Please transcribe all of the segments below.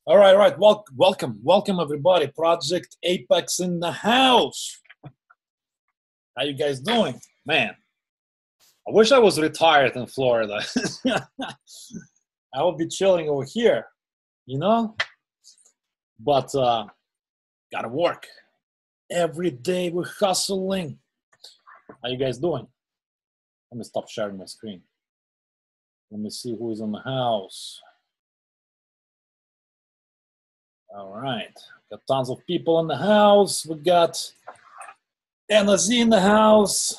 All right, right. Welcome, everybody. Project Apex in the house. How you guys doing, man? I wish I was retired in Florida. I would be chilling over here, you know. But gotta work every day. We're hustling. How you guys doing? Let me stop sharing my screen. Let me see who is in the house. All right, got tons of people in the house. We got NZ in the house.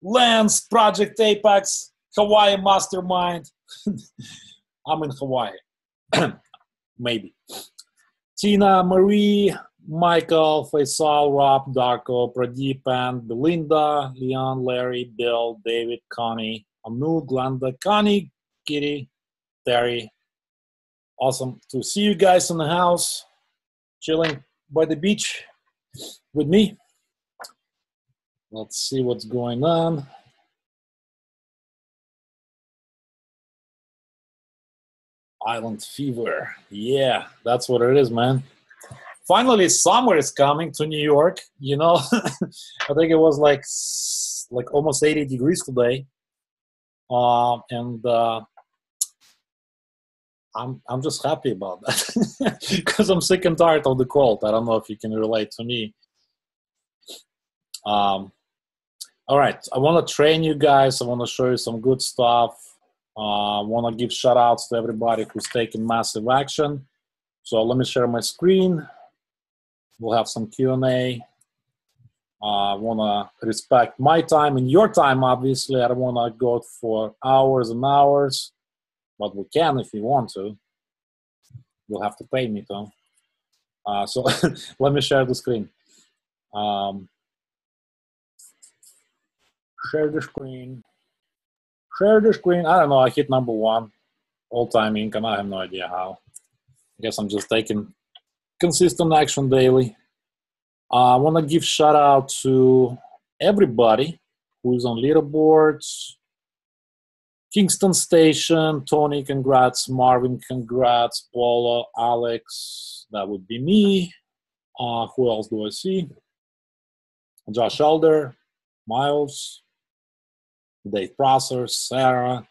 Lance, Project Apex, Hawaii Mastermind. I'm in Hawaii. Maybe. Tina, Marie, Michael, Faisal, Rob, Darko, Pradeep, and Belinda, Leon, Larry, Bill, David, Connie, Anu, Glenda, Connie, Kitty, Terry. Awesome to see you guys in the house, chilling by the beach with me. Let's see what's going on. Island fever. Yeah, that's what it is, man. Finally, summer is coming to New York. You know, I think it was like almost 80 degrees today. I'm just happy about that because I'm sick and tired of the cold. I don't know if you can relate to me. All right, I want to train you guys. I want to show you some good stuff. I want to give shout outs to everybody who's taking massive action. So let me share my screen. We'll have some Q&A. I want to respect my time and your time, obviously. I don't want to go for hours and hours, but we can if you want to. You'll have to pay me, though. So let me share the screen. Share the screen. Share the screen. I don't know. I hit number 1 all-time income. I have no idea how. I guess I'm just taking consistent action daily. I want to give shout out to everybody who's on leaderboards. Kingston Station, Tony, congrats. Marvin, congrats. Paula, Alex, that would be me. Who else do I see? Josh Elder, Miles, Dave Prosser, Sarah,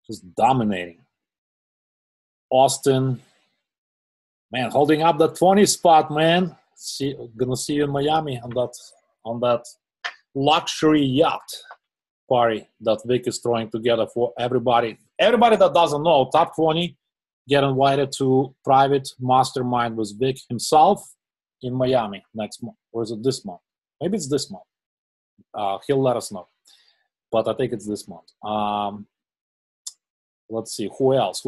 just dominating. Austin, man, holding up that 20 spot, man. Gonna see you in Miami on that luxury yacht party that Vic is throwing together for everybody. Everybody that doesn't know, top 20 get invited to private mastermind with Vic himself in Miami next month. Or is it this month? Maybe it's this month. He'll let us know. But I think it's this month. Let's see, who else?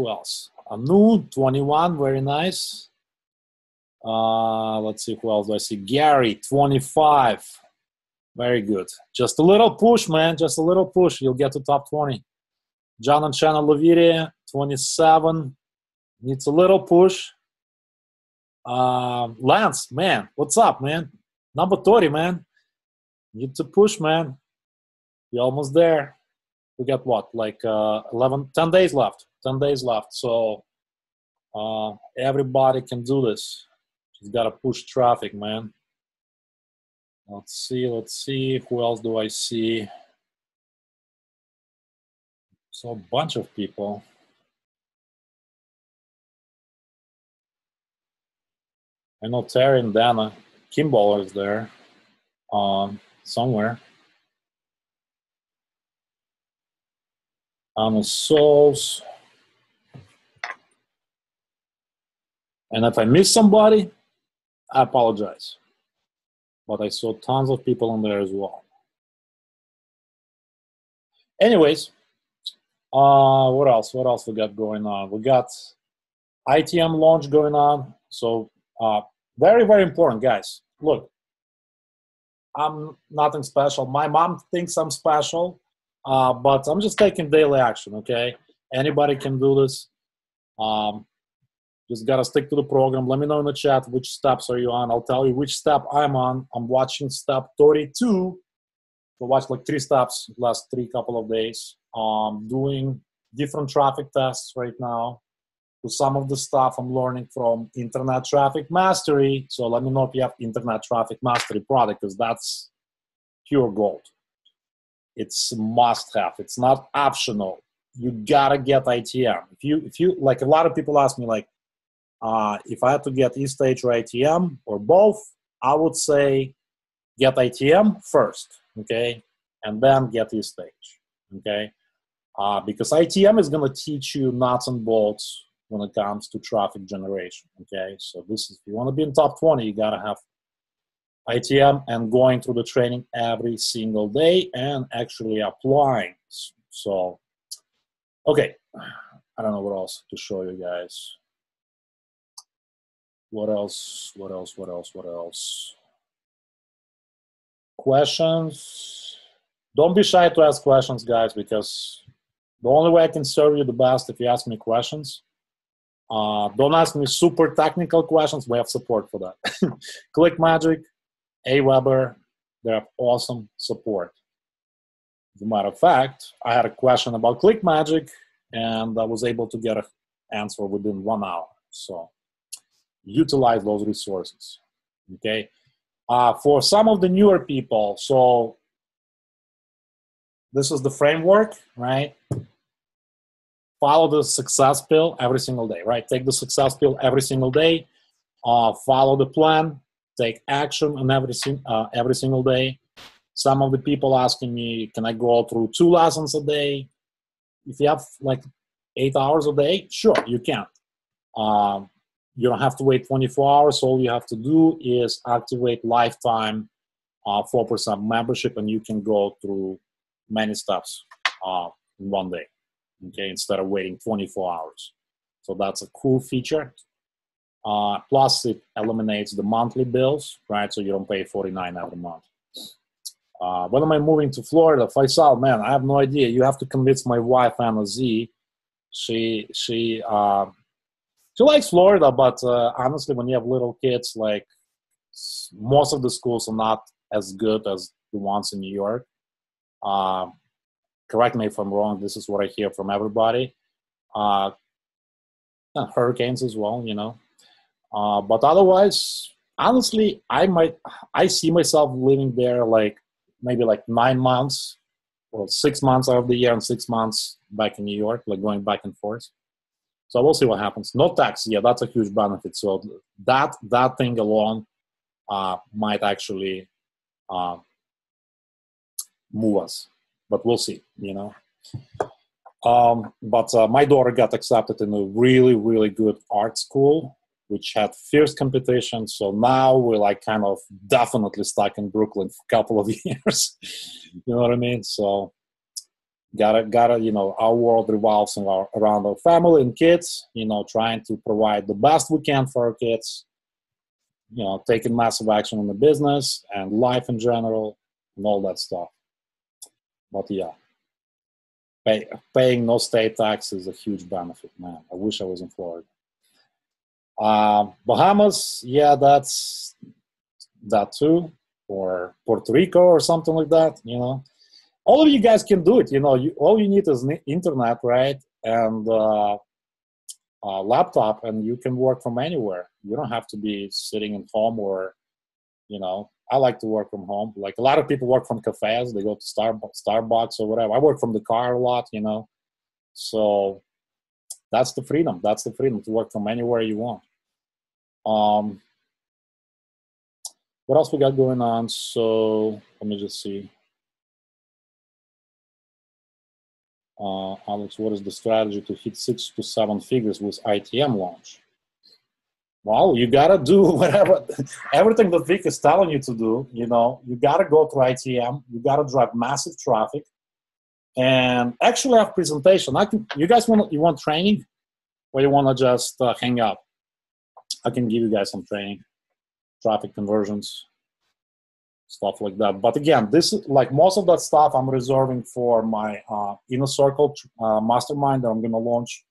Anu, 21, very nice. Let's see, who else do I see? Gary, 25. Very good. Just a little push, man. Just a little push. You'll get to top 20. John and Shannon Loviria, 27. Needs a little push. Lance, man, what's up, man? Number 30, man. Need to push, man. You're almost there. We got what, like 10 days left. 10 days left. So everybody can do this. Just got to push traffic, man. Let's see. Who else do I see? So a bunch of people. I know Terry and Dana. Kimball is there somewhere. Anna Souls. And if I miss somebody, I apologize. But I saw tons of people in there as well. Anyways, what else? What else we got going on? We got ITM launch going on. So very, very important, guys. Look, I'm nothing special. My mom thinks I'm special, but I'm just taking daily action, okay? Anybody can do this. Just got to stick to the program. Let me know in the chat which steps are you on. I'll tell you which step I'm on. I'm watching step 32. So watch like 3 steps last 3 couple of days. Doing different traffic tests right now. to some of the stuff I'm learning from Internet Traffic Mastery. So let me know if you have Internet Traffic Mastery product, because that's pure gold. It's a must-have. It's not optional. You gotta get ITM. If you like, a lot of people ask me, like, if I had to get E-Stage or ITM or both, I would say get ITM first, okay, and then get E-Stage, okay, because ITM is gonna teach you nuts and bolts when it comes to traffic generation, okay. So this is, if you want to be in top 20, you gotta have ITM and going through the training every single day and actually applying. So, okay, I don't know what else to show you guys. What else? Questions? Don't be shy to ask questions, guys, because the only way I can serve you the best if you ask me questions. Don't ask me super technical questions. We have support for that. ClickMagick, Aweber, they have awesome support. As a matter of fact, I had a question about ClickMagick, and I was able to get an answer within 1 hour. So utilize those resources, okay? For some of the newer people, so this is the framework, right? Follow the success pill every single day, right? Take the success pill every single day. Follow the plan. Take action on every single day. Some of the people asking me, can I go through 2 lessons a day? If you have like 8 hours a day, sure, you can. You don't have to wait 24 hours. All you have to do is activate lifetime 4% membership, and you can go through many steps in 1 day, okay, instead of waiting 24 hours. So that's a cool feature. Plus, it eliminates the monthly bills, right? So you don't pay $49 every month. When am I moving to Florida? Faisal, man, I have no idea. You have to convince my wife, Anna Z. She likes Florida, but honestly, when you have little kids, like, most of the schools are not as good as the ones in New York. Correct me if I'm wrong. This is what I hear from everybody. And hurricanes as well, you know. But otherwise, honestly, I see myself living there like maybe like 9 months or 6 months out of the year and 6 months back in New York, like going back and forth. So we'll see what happens. No tax, yeah, that's a huge benefit. So that thing alone might actually move us, but we'll see, you know. But my daughter got accepted in a really, really good art school, which had fierce competition. So now we're like kind of definitely stuck in Brooklyn for a couple of years. You know what I mean? So gotta, you know, our world revolves around our family and kids, you know, trying to provide the best we can for our kids, you know, taking massive action in the business and life in general and all that stuff. But yeah, paying no state tax is a huge benefit, man. I wish I was in Florida. Bahamas, yeah, that's that too, or Puerto Rico or something like that, you know. All of you guys can do it, you know. All you need is internet, right, and a laptop, and you can work from anywhere. You don't have to be sitting at home, or, you know, I like to work from home. Like a lot of people work from cafes, they go to Starbucks or whatever. I work from the car a lot, you know. So that's the freedom. That's the freedom to work from anywhere you want. What else we got going on? So let me just see. Alex, what is the strategy to hit 6 to 7 figures with ITM launch? Well, you gotta do whatever, everything that Vic is telling you to do. You know, you gotta go to ITM. You gotta drive massive traffic, and actually have presentation. You guys want training, or you want to just hang out? I can give you guys some training, traffic conversions, stuff like that. But again, this is like most of that stuff I'm reserving for my Inner Circle mastermind that I'm going to launch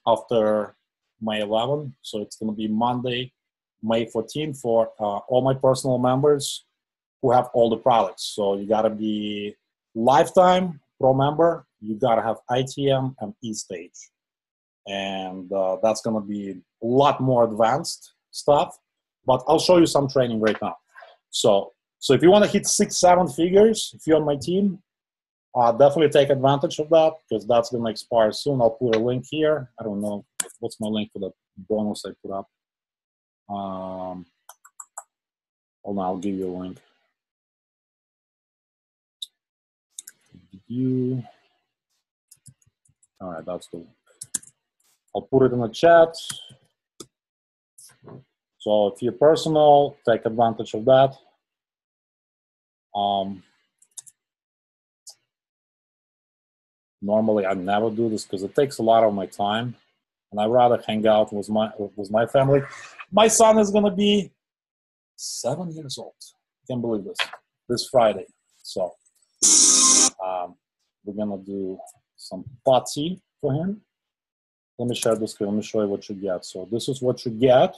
after May 11. So it's going to be Monday, May 14 for all my personal members who have all the products. So you got to be lifetime pro member. You got to have ITM and E-Stage. and that's going to be a lot more advanced stuff. But I'll show you some training right now. So if you want to hit 6-7 figures, if you're on my team, definitely take advantage of that, because that's going to expire soon. I'll put a link here. I don't know what's my link for the bonus I put up. Hold on, I'll give you a link. All right, that's the link. I'll put it in the chat. So if you're personal, take advantage of that. Normally, I never do this because it takes a lot of my time, and I'd rather hang out with my family. My son is gonna be 7 years old. Can't believe this Friday. So we're gonna do some party for him. Let me share this screen. Let me show you what you get. So this is what you get.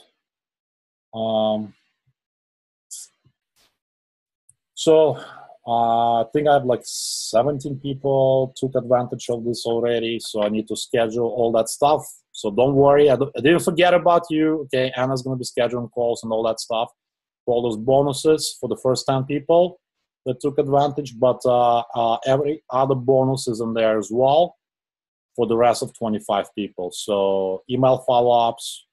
I think I have like 17 people took advantage of this already. So I need to schedule all that stuff. So don't worry, I didn't forget about you. Okay, Anna's gonna be scheduling calls and all that stuff for all those bonuses for the first 10 people that took advantage. But every other bonus is in there as well for the rest of 25 people. So email follow-ups,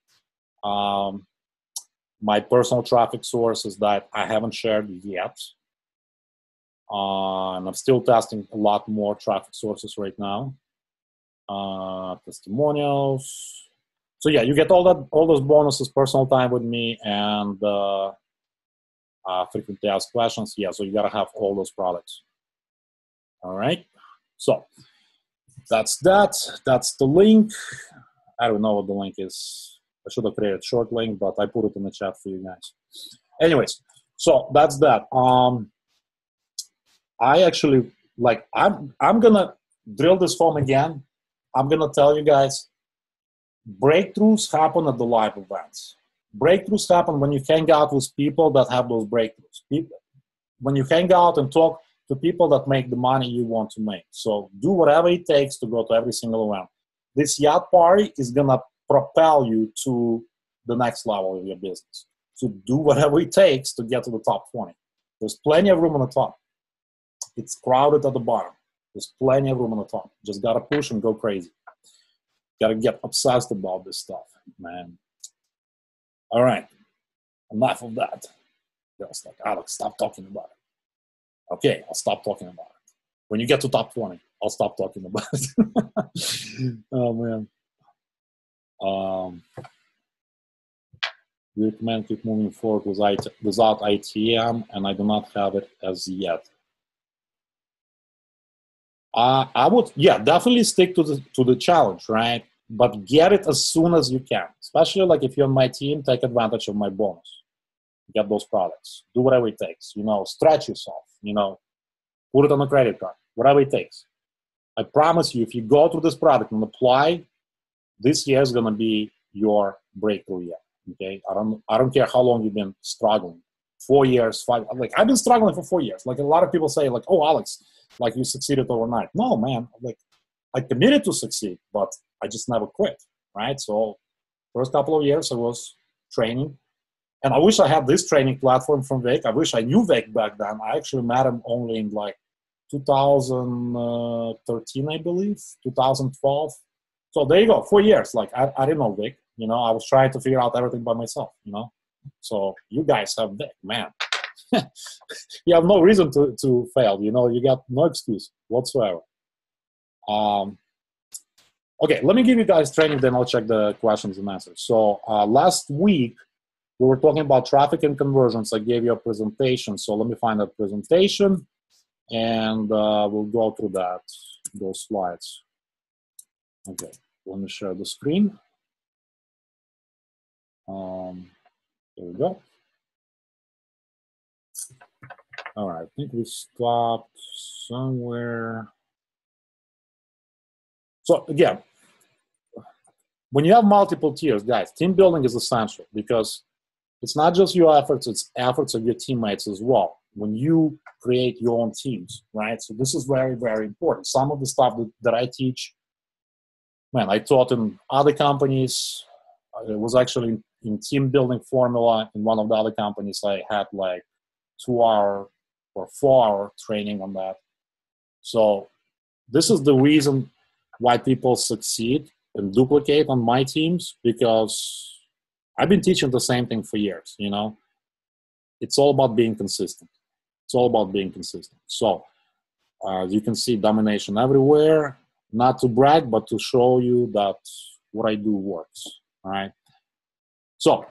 my personal traffic sources that I haven't shared yet. And I'm still testing a lot more traffic sources right now. Testimonials. So yeah, you get all those bonuses, personal time with me, and frequently asked questions. Yeah, so you gotta have all those products. All right. So that's that. That's the link. I don't know what the link is. I should have created a short link, but I put it in the chat for you guys. Anyways, so that's that. I actually, like, I'm gonna drill this home again. I'm gonna tell you guys, breakthroughs happen at the live events. Breakthroughs happen when you hang out with people that have those breakthroughs. When you hang out and talk to people that make the money you want to make. So do whatever it takes to go to every single event. This yacht party is gonna propel you to the next level of your business. So do whatever it takes to get to the top 20. There's plenty of room on the top. It's crowded at the bottom. There's plenty of room on the top. Just gotta push and go crazy. Gotta get obsessed about this stuff, man. All right, enough of that. Just like, Alex, stop talking about it. Okay, I'll stop talking about it. When you get to top 20, I'll stop talking about it. Oh, man. We recommend keep moving forward without ITM, and I do not have it as yet. I would, yeah, definitely stick to the challenge, right? But get it as soon as you can. Especially like if you're on my team, take advantage of my bonus. Get those products. Do whatever it takes. You know, stretch yourself. You know, put it on a credit card. Whatever it takes. I promise you, if you go through this product and apply, this year is gonna be your breakthrough year. Okay, I don't care how long you've been struggling. 4 years, 5. Like I've been struggling for 4 years. Like a lot of people say, like, oh, Alex, like you succeeded overnight. No, man. Like I committed to succeed, but I just never quit. Right. So first couple of years I was training, and I wish I had this training platform from Vic. I wish I knew Vic back then. I actually met him only in like 2013, I believe, 2012. So there you go, 4 years. Like I didn't know Vic. You know, I was trying to figure out everything by myself. You know, so you guys have Vic, man. You have no reason to fail. You know, you got no excuse whatsoever. Okay, let me give you guys training, then I'll check the questions and answers. So last week, we were talking about traffic and conversions. I gave you a presentation. So let me find that presentation, and we'll go through those slides. Okay, let me share the screen. There we go. All right, I think we stopped somewhere. So again, when you have multiple tiers, guys, team building is essential because it's not just your efforts, it's efforts of your teammates as well. When you create your own teams, right? So this is very, very important. Some of the stuff that I teach man, I taught in other companies. It was actually in team building formula. In one of the other companies, I had like 2-hour or 4-hour training on that. So this is the reason why people succeed and duplicate on my teams, because I've been teaching the same thing for years, you know. It's all about being consistent. It's all about being consistent. So as you can see, domination everywhere, not to brag, but to show you that what I do works, all right? So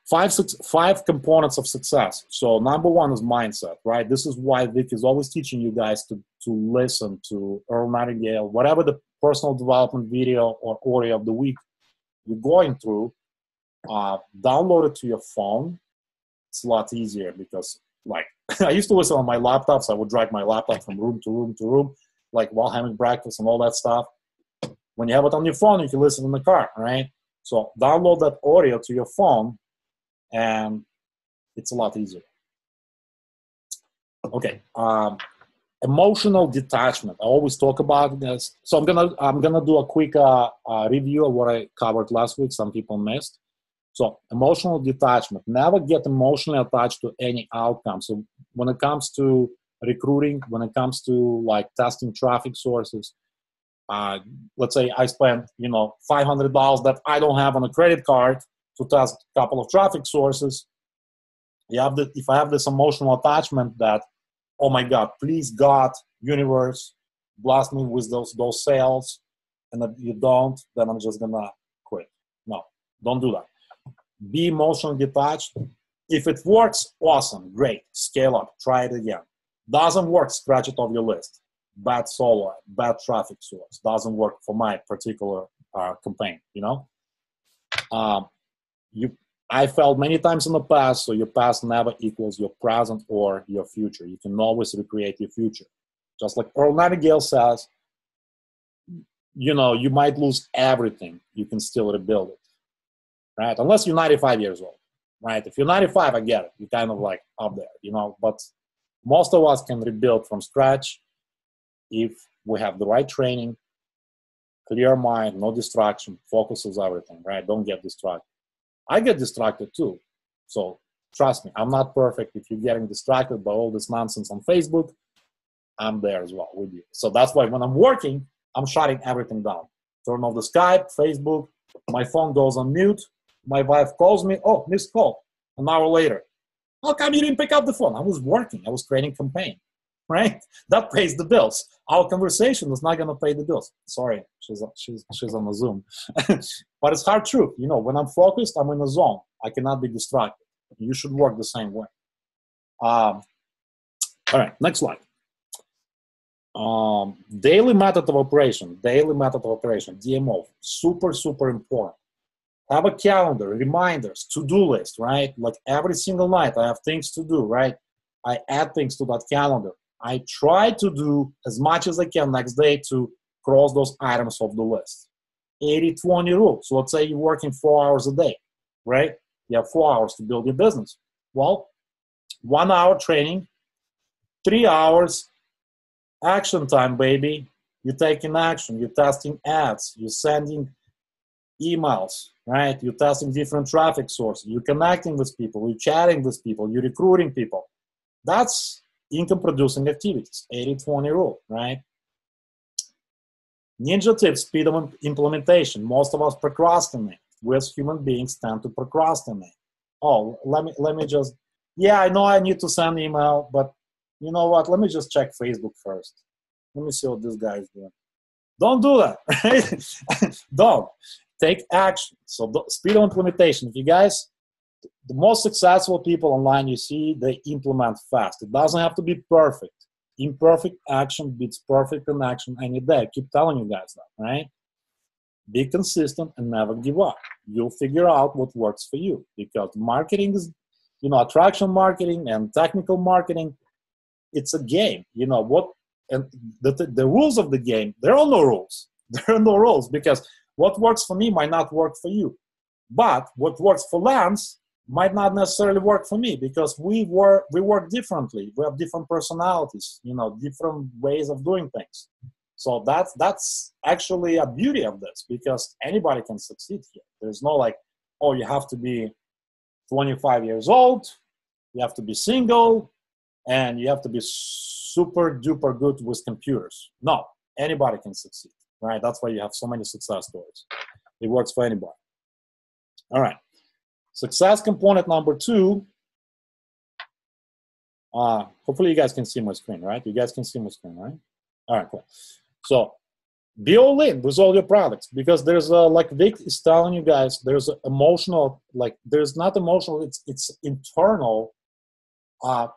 five components of success. So number one is mindset, right? This is why Vic is always teaching you guys to listen to Earl Nightingale, whatever the personal development video or audio of the week you're going through, download it to your phone. It's a lot easier because, like, I used to listen on my laptop, so I would drag my laptop from room to room to room, like while having breakfast and all that stuff. When you have it on your phone, you can listen in the car, right? So download that audio to your phone, and it's a lot easier. Okay, emotional detachment. I always talk about this. So I'm gonna do a quick review of what I covered last week. Some people missed. So emotional detachment. Never get emotionally attached to any outcome. So when it comes to recruiting, when it comes to like testing traffic sources, let's say I spend, $500 that I don't have on a credit card to test a couple of traffic sources. If I have this emotional attachment that, oh my God, please God, universe, blast me with those sales, and if you don't, then I'm just gonna quit. No, don't do that. Be emotionally detached. If it works, awesome, great, scale up, try it again. Doesn't work, scratch it off your list. Bad solo, bad traffic source, doesn't work for my particular campaign, I felt many times in the past, so your past never equals your present or your future. You can always recreate your future. Just like Earl Nightingale says, you might lose everything, you can still rebuild it, right? Unless you're 95 years old, right? If you're 95, I get it. You're kind of like up there, but most of us can rebuild from scratch if we have the right training, clear mind, no distraction, focus is everything, right? Don't get distracted. I get distracted too. So trust me, I'm not perfect. If you're getting distracted by all this nonsense on Facebook, I'm there as well with you. So that's why when I'm working, I'm shutting everything down. Turn off the Skype, Facebook, my phone goes on mute. My wife calls me, oh, missed call, an hour later. How come you didn't pick up the phone? I was working, I was creating a campaign, right? That pays the bills. Our conversation is not gonna pay the bills. Sorry, she's on the Zoom. But it's hard truth. When I'm focused, I'm in a zone. I cannot be distracted. You should work the same way. All right, next slide. Daily method of operation, DMO, super, super important. Have a calendar, reminders, to-do list, right? Like every single night I have things to do, right? I add things to that calendar. I try to do as much as I can next day to cross those items off the list. 80-20 rule. So let's say you're working 4 hours a day, right? You have 4 hours to build your business. Well, 1 hour training, 3 hours action time, baby. You're taking action. You're testing ads. You're sending emails, right? You're testing different traffic sources. You're connecting with people. You're chatting with people. You're recruiting people. That's income-producing activities, 80-20 rule, right? Ninja tip, speed of implementation. Most of us procrastinate. We as human beings tend to procrastinate. Oh, let me just, I know I need to send email, but you know what? Let me just check Facebook first. Let me see what this guy is doing. Don't do that, right? Don't. Take action. So speed of implementation. If you guys, the most successful people online you see, they implement fast. It doesn't have to be perfect. Imperfect action beats perfect in action any day. I keep telling you guys that, right? Be consistent and never give up. You'll figure out what works for you, because marketing is, attraction marketing and technical marketing, it's a game. And the rules of the game, there are no rules. There are no rules, because what works for me might not work for you. But what works for Lance might not necessarily work for me, because we work differently. We have different personalities, different ways of doing things. So that's actually a beauty of this, because anybody can succeed here. There's no like, oh, you have to be 25 years old, you have to be single, and you have to be super duper good with computers. No, anybody can succeed, right? That's why you have so many success stories. It works for anybody. All right. Success component number 2. Hopefully you guys can see my screen, right? You guys can see my screen, right? All right, cool. So be all in with all your products, because there's like Vic is telling you guys, there's emotional, like there's not emotional, it's internal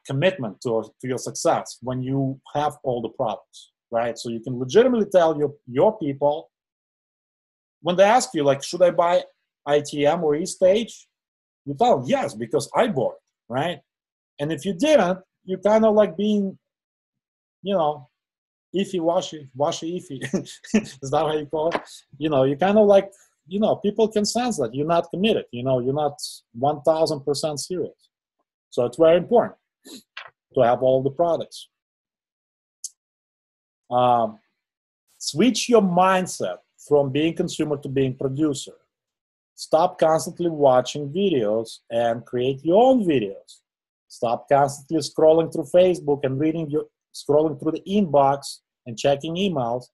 commitment to your success when you have all the products, right? So you can legitimately tell your people, when they ask you like, should I buy ITM or eStage? You tell them yes, because I bought it, right? And if you didn't, you're kind of like being, you know, iffy, washy iffy. Is that how you call it? You know, you kind of like, you know, people can sense that you're not committed. You know, you're not 1,000% serious. So it's very important to have all the products. Switch your mindset from being consumer to being producer. Stop constantly watching videos and create your own videos. Stop constantly scrolling through Facebook and scrolling through the inbox and checking emails.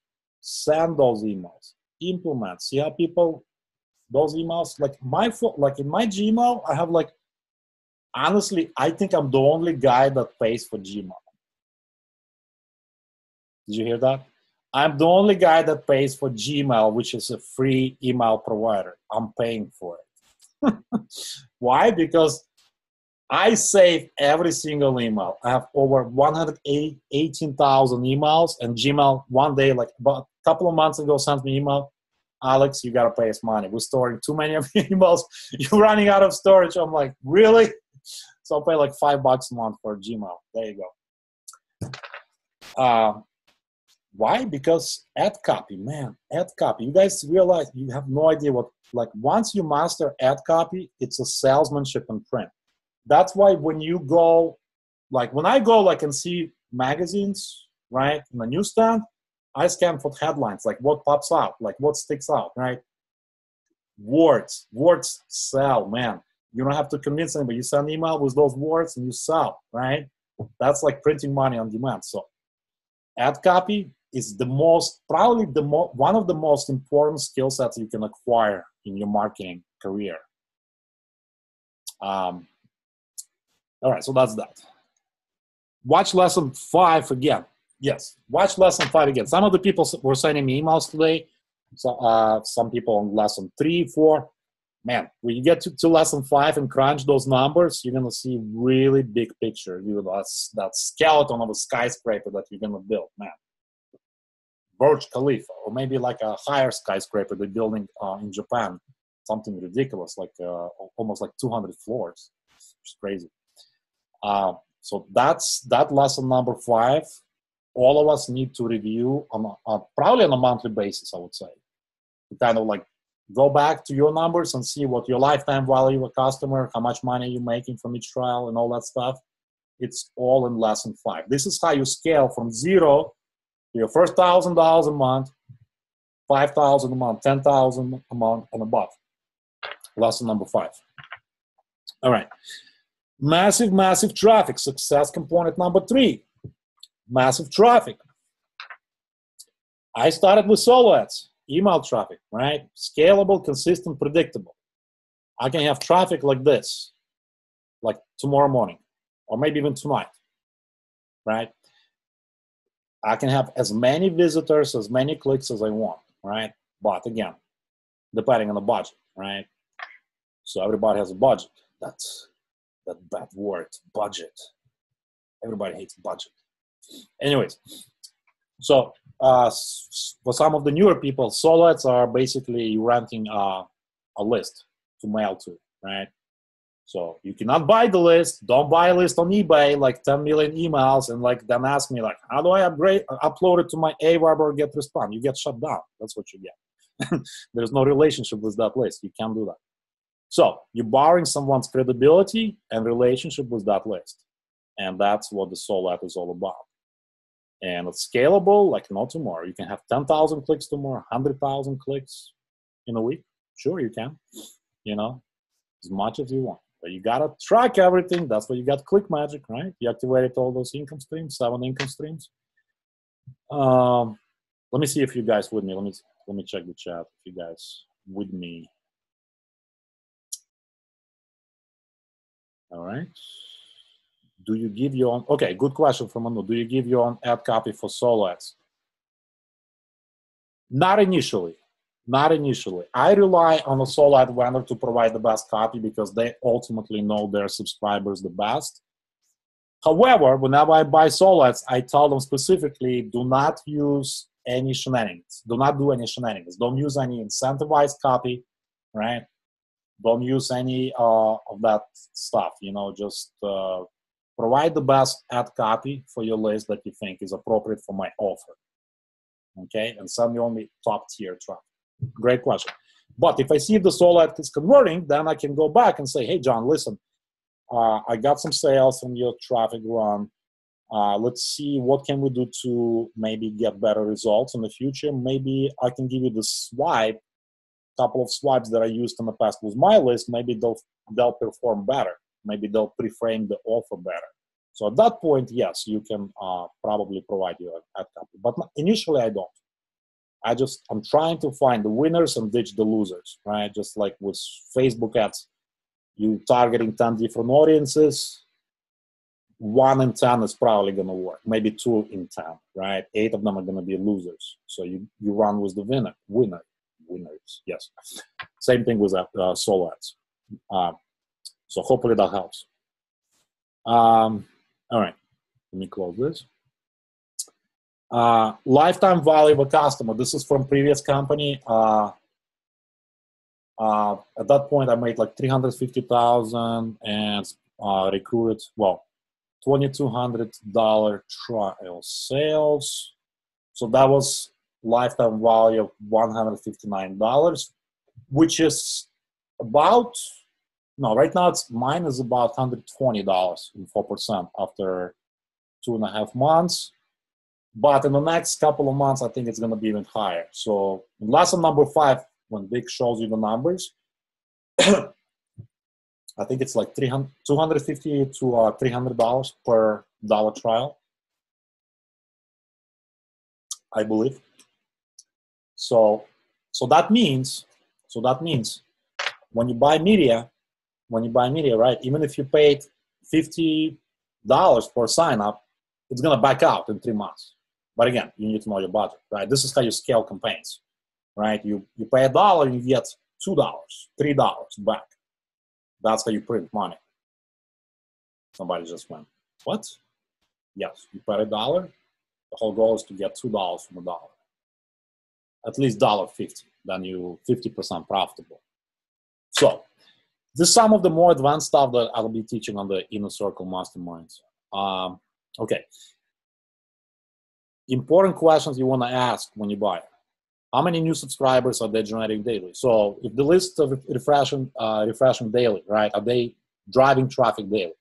Send those emails. Implement. See how people, those emails, like in my Gmail, I have like, honestly, I think I'm the only guy that pays for Gmail. Did you hear that? I'm the only guy that pays for Gmail, which is a free email provider. I'm paying for it. Why? Because I save every single email. I have over 118,000 emails, and Gmail one day, like about a couple of months ago, sent me an email. Alex, you got to pay us money. We're storing too many of your emails. You're running out of storage. I'm like, really? So I'll pay like $5 a month for Gmail. There you go. Why? Because ad copy, man, ad copy. You guys realize you have no idea what, like once you master ad copy, it's a salesmanship in print. That's why when you go, like when I go like and see magazines, right, in the newsstand, I scan for headlines, like what pops out, like what sticks out, right? Words sell, man. You don't have to convince anybody. You send an email with those words and you sell, right? That's like printing money on demand. So ad copy is the most, probably one of the most important skill sets you can acquire in your marketing career. All right, so that's that. Watch lesson 5 again. Yes, watch lesson 5 again. Some of the people were sending me emails today. So some people on lesson 3, 4. Man, when you get to lesson 5 and crunch those numbers, you're gonna see really big picture. That skeleton of a skyscraper that you're gonna build, man. Burj Khalifa, or maybe like a higher skyscraper they're building in Japan. Something ridiculous, like almost like 200 floors. It's crazy. So that's that lesson number 5. All of us need to review probably on a monthly basis, I would say. To kind of like go back to your numbers and see what your lifetime value of a customer, how much money you're making from each trial and all that stuff. It's all in lesson 5. This is how you scale from 0 to your first $1,000 a month, 5,000 a month, 10,000 a month and above. Lesson number 5. All right. Massive traffic. Success component number 3. Massive traffic. I started with solo ads, email traffic, right? Scalable, consistent, predictable. I can have traffic like this, like tomorrow morning, or maybe even tonight, right? I can have as many visitors, as many clicks as I want, right? But again, depending on the budget, right? So everybody has a budget. That's that bad word, budget. Everybody hates budget. Anyways, so for some of the newer people, solo ads are basically renting a list to mail to, right? So you cannot buy the list. Don't buy a list on eBay, like 10 million emails, and like then ask me like, how do I upload it to my AWeber or get respond? You get shut down. That's what you get. There's no relationship with that list. You can't do that. So you're borrowing someone's credibility and relationship with that list. And that's what the solo ad is all about. and it's scalable like no tomorrow. You can have 10,000 clicks tomorrow, 100,000 clicks in a week. Sure, you can, you know, as much as you want. But you got to track everything. That's why you got Click Magic, right? You activated all those income streams, 7 income streams. Let me see if you guys with me. Let me check the chat if you guys with me. All right. Do you give your own? Okay, good question from Anu. Do you give your own ad copy for solo ads? Not initially. Not initially. I rely on a solo ad vendor to provide the best copy because they ultimately know their subscribers the best. However, whenever I buy solo ads, I tell them specifically, do not use any shenanigans. Do not do any shenanigans. Don't use any incentivized copy, right? Don't use any of that stuff. You know, just provide the best ad copy for your list that you think is appropriate for my offer. Okay, and send me only top tier traffic. Great question. But if I see the solo ad is converting, then I can go back and say, hey, John, listen, I got some sales from your traffic run. Let's see what can we do to maybe get better results in the future. Maybe I can give you the swipe, couple of swipes that I used in the past with my list. Maybe they'll perform better. Maybe they'll pre-frame the offer better. So at that point, yes, you can probably provide your ad copy. But initially, I don't. I'm trying to find the winners and ditch the losers, right? Just like with Facebook ads, you targeting 10 different audiences. 1 in 10 is probably going to work. Maybe 2 in 10, right? 8 of them are going to be losers. So you run with the winners. Yes. Same thing with solo ads. So hopefully that helps. All right. Let me close this. Lifetime value of a customer. This is from previous company. At that point, I made like $350,000 and recruited, well, $2,200 trial sales. So that was lifetime value of $159, which is about, no, right now mine is about $120 in 4% after 2.5 months. But in the next couple of months, I think it's going to be even higher. So in lesson number 5, when Vic shows you the numbers, I think it's like $250 to $300 per dollar trial, I believe. So that means when you buy media, right? Even if you paid $50 per sign up, it's going to back out in 3 months. But again, you need to know your budget, right? This is how you scale campaigns, right? You pay $1 and you get $2, $3 back. That's how you print money. Somebody just went, what? Yes, you pay $1. The whole goal is to get $2 from $1. At least $1.50. Then you 50% profitable. So this is some of the more advanced stuff that I'll be teaching on the Inner Circle Masterminds. Okay. Important questions you want to ask when you buy. How many new subscribers are they generating daily? So if the list of refreshing daily, right? Are they driving traffic daily?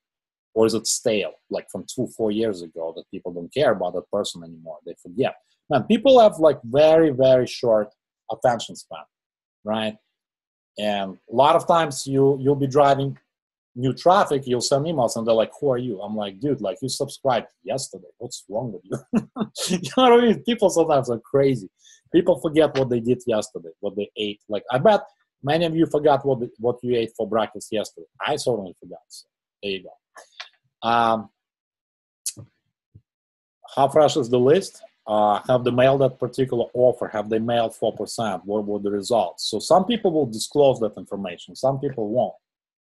Or is it stale, like from 2-4 years ago that people don't care about that person anymore? They forget. Man, people have like very, very short attention span, right? And a lot of times you'll be driving new traffic, you'll send emails and they're like, who are you? I'm like, dude, like you subscribed yesterday. What's wrong with you? You know what I mean? People sometimes are crazy. People forget what they did yesterday, what they ate. Like I bet many of you forgot what you ate for breakfast yesterday. I certainly forgot. So there you go. How fresh is the list? Have they mailed that particular offer? Have they mailed 4%? What were the results? So some people will disclose that information. Some people won't.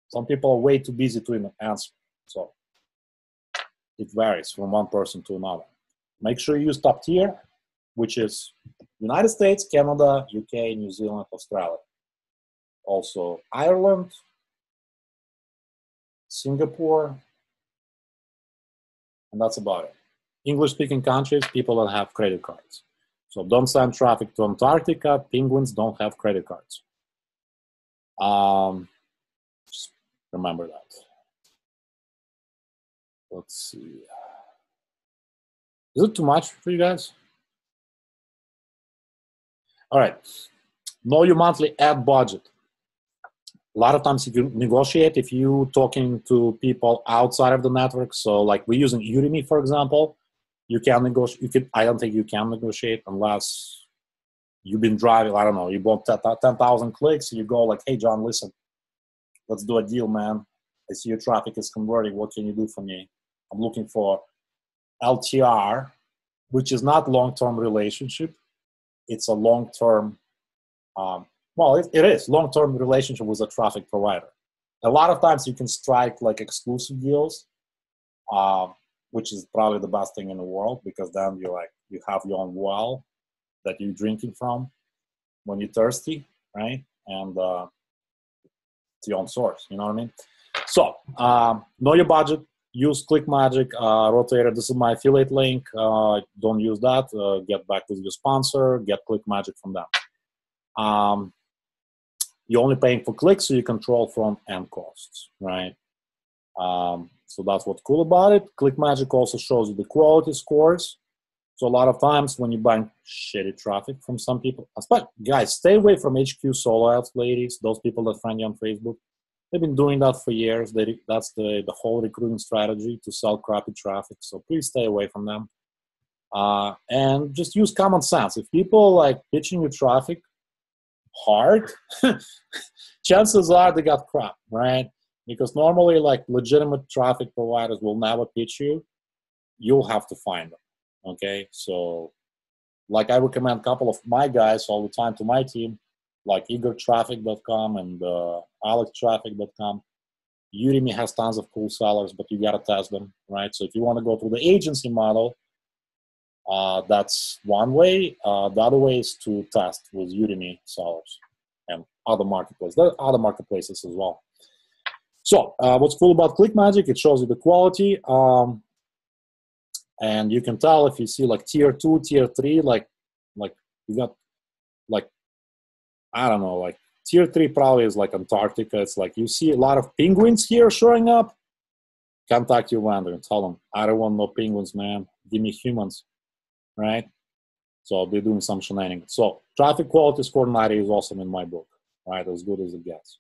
Some people are way too busy to even answer. So it varies from one person to another. Make sure you use top tier, which is United States, Canada, UK, New Zealand, Australia. Also Ireland, Singapore, and that's about it. English-speaking countries, people that have credit cards. So don't send traffic to Antarctica. Penguins don't have credit cards. Just remember that. Let's see. Is it too much for you guys? All right. Know your monthly ad budget. A lot of times if you negotiate, if you're talking to people outside of the network, so like we're using Udemy, for example, you can negotiate. I don't think you can negotiate unless you've been driving, I don't know, you bought 10,000 clicks, you go like, hey, John, listen, let's do a deal, man. I see your traffic is converting. What can you do for me? I'm looking for LTR, which is not long-term relationship. It's a long-term, well, it is long-term relationship with a traffic provider. A lot of times you can strike like exclusive deals, which is probably the best thing in the world, because then you have your own well that you're drinking from when you're thirsty, right? And it's your own source, you know what I mean? So know your budget. Use ClickMagick Rotator. This is my affiliate link. Don't use that. Get back with your sponsor. Get ClickMagick from them. You're only paying for clicks, so you control front-end costs, right? So that's what's cool about it. ClickMagick also shows you the quality scores. So a lot of times when you're buying shitty traffic from some people, especially, guys, stay away from HQ solo ads, ladies, those people that friend you on Facebook. They've been doing that for years. That's the whole recruiting strategy, to sell crappy traffic. So please stay away from them. And just use common sense. If people like pitching you traffic hard, chances are they got crap, right? Because normally like legitimate traffic providers will never pitch you. You'll have to find them. Okay, so like I recommend a couple of my guys all the time to my team, like igortraffic.com and alextraffic.com. Udemy has tons of cool sellers, but you gotta test them, right? So if you want to go through the agency model, that's one way. The other way is to test with Udemy sellers and other marketplaces. There are other marketplaces as well. So what's cool about ClickMagick, it shows you the quality. And you can tell if you see like tier 2, tier 3, like you got like, I don't know, like tier 3 probably is like Antarctica. It's like you see a lot of penguins here showing up. Contact your vendor and tell them, I don't want no penguins, man. Give me humans, right? So they're doing some shenanigans. So traffic quality score 90 is awesome in my book, right? As good as it gets.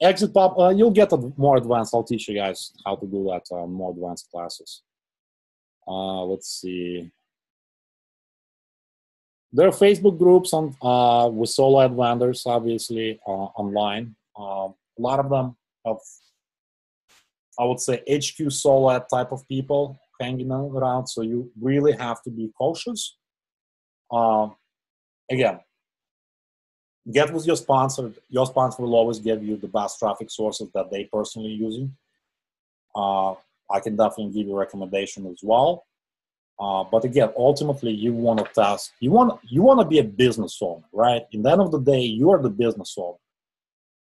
Exit pop, you'll get more advanced. I'll teach you guys how to do that on more advanced classes. Let's see. There are Facebook groups on with solo ad vendors, obviously, online. A lot of them have, I would say, HQ solo ad type of people hanging around, so you really have to be cautious. Again, get with your sponsor. Your sponsor will always give you the best traffic sources that they personally using. I can definitely give you a recommendation as well. But again, ultimately, you want to test. You want to be a business owner, right? In the end of the day, you are the business owner.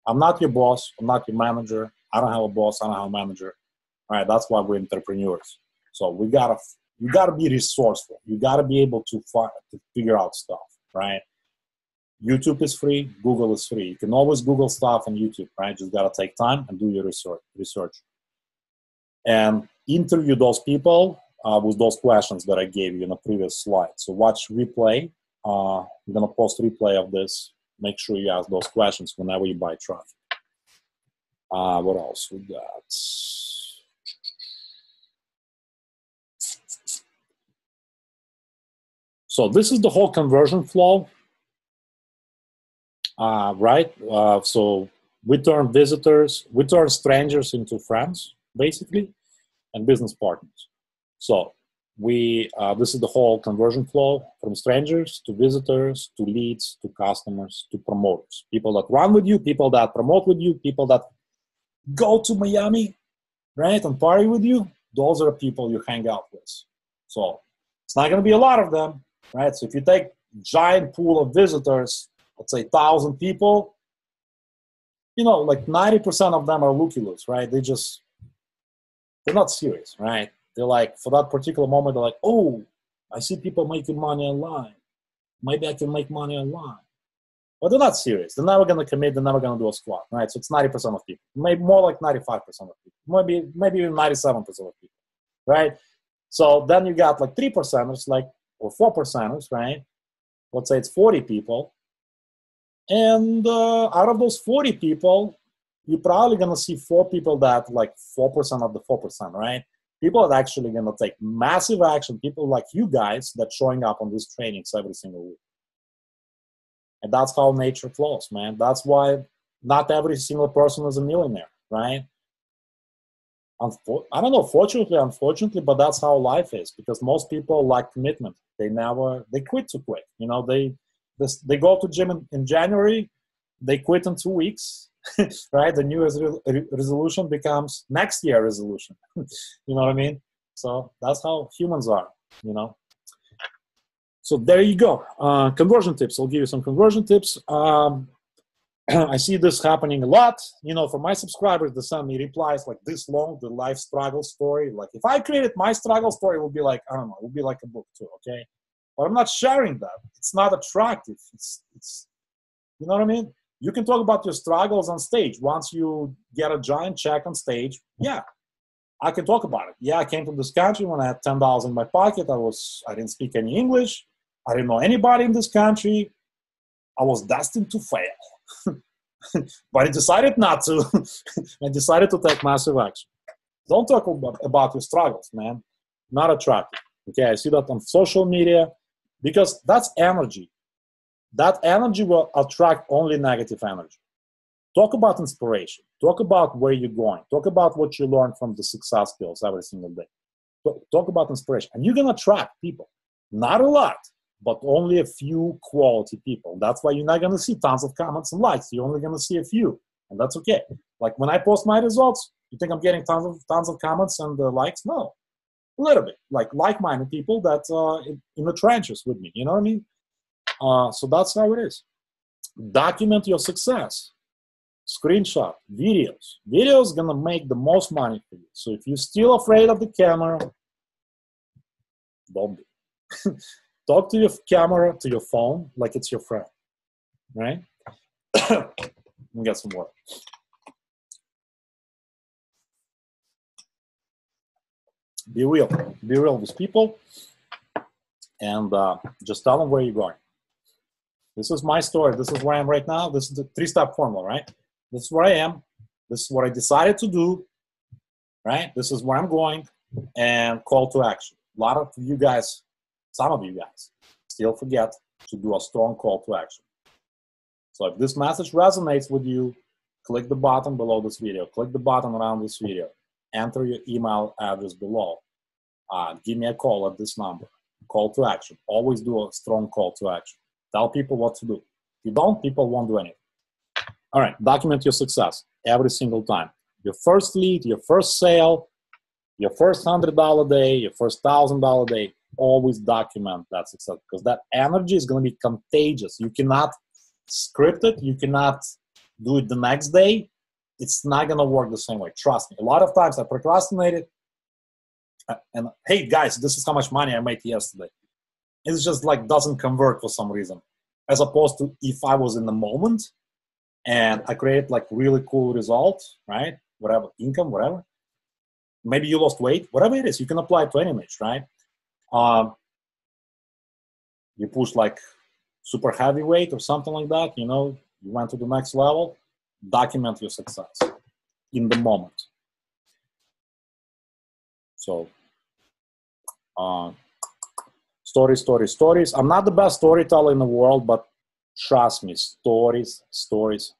I'm not your boss. I'm not your manager. I don't have a boss. I don't have a manager. All right, that's why we're entrepreneurs. So you gotta be resourceful. You gotta be able to figure out stuff, right? YouTube is free. Google is free. You can always Google stuff on YouTube, right? Just got to take time and do your research. And interview those people with those questions that I gave you in the previous slide. So watch replay. I'm going to post replay of this. Make sure you ask those questions whenever you buy traffic. What else we got? So this is the whole conversion flow. Right? So we turn strangers into friends, basically, and business partners. So this is the whole conversion flow from strangers to visitors to leads to customers to promoters. People that run with you, people that promote with you, people that go to Miami, right, and party with you. Those are people you hang out with. So it's not going to be a lot of them, right? So if you take giant pool of visitors, let's say 1,000 people, like 90% of them are looky-loos, right? They're not serious, right? They're like, for that particular moment, they're like, oh, I see people making money online. Maybe I can make money online. But they're not serious. They're never going to commit. They're never going to do a squat, right? So it's 90% of people. Maybe more like 95% of people. Maybe even 97% of people, right? So then you got like 3%ers, like, or 4%ers, right? Let's say it's 40 people. And out of those 40 people, you're probably going to see 4 people that like 4% of the 4%, right? People are actually going to take massive action. People like you guys that showing up on these trainings every single week. And that's how nature flows, man. That's why not every single person is a millionaire, right? I don't know, fortunately, unfortunately, but that's how life is, because most people lack commitment. They quit too quick. You know, they go to gym in January, they quit in 2 weeks, right? The new resolution becomes next year resolution. You know what I mean? So that's how humans are, you know? So there you go. Conversion tips. I'll give you some conversion tips. I see this happening a lot. You know, for my subscribers, they send me replies like this long, the life struggle story. Like if I created my struggle story, it would be like, I don't know, it would be like a book too, okay? But I'm not sharing that. It's not attractive. It's you know what I mean? You can talk about your struggles on stage. Once you get a giant check on stage, yeah, I can talk about it. Yeah, I came to this country when I had $10 in my pocket. I didn't speak any English. I didn't know anybody in this country. I was destined to fail. But I decided not to. I decided to take massive action. Don't talk about your struggles, man. Not attractive. Okay, I see that on social media because that's energy. That energy will attract only negative energy. Talk about inspiration. Talk about where you're going. Talk about what you learned from the success skills every single day. Talk about inspiration. And you're going to attract people. Not a lot, but only a few quality people. That's why you're not going to see tons of comments and likes. You're only going to see a few. And that's okay. Like when I post my results, you think I'm getting tons of comments and likes? No. A little bit. Like-minded people that in the trenches with me. You know what I mean? So that's how it is. Document your success. Screenshot, videos. Video is going to make the most money for you. So if you're still afraid of the camera, don't be. Talk to your camera, to your phone, like it's your friend, right? Let me get some water. Be real with people, and just tell them where you're going. This is my story. This is where I am right now. This is the 3-step formula, right? This is where I am. This is what I decided to do, right? This is where I'm going, and call to action. A lot of you guys, some of you guys, still forget to do a strong call to action. So if this message resonates with you, click the button below this video. Click the button around this video. Enter your email address below. Give me a call at this number. Call to action. Always do a strong call to action. Tell people what to do. If you don't, people won't do anything. All right, document your success every single time. Your first lead, your first sale, your first $100 day, your first $1,000 day, always document that success, because that energy is going to be contagious. You cannot script it. You cannot do it the next day. It's not going to work the same way. Trust me. A lot of times I procrastinated. And hey, guys, this is how much money I made yesterday. It's just like doesn't convert for some reason. As opposed to if I was in the moment and I created like really cool results, right? Whatever, income, whatever. Maybe you lost weight, whatever it is, you can apply it to any image, right? You push like super heavy weight or something like that, you know, you went to the next level, document your success in the moment. So, stories. I'm not the best storyteller in the world, but trust me, stories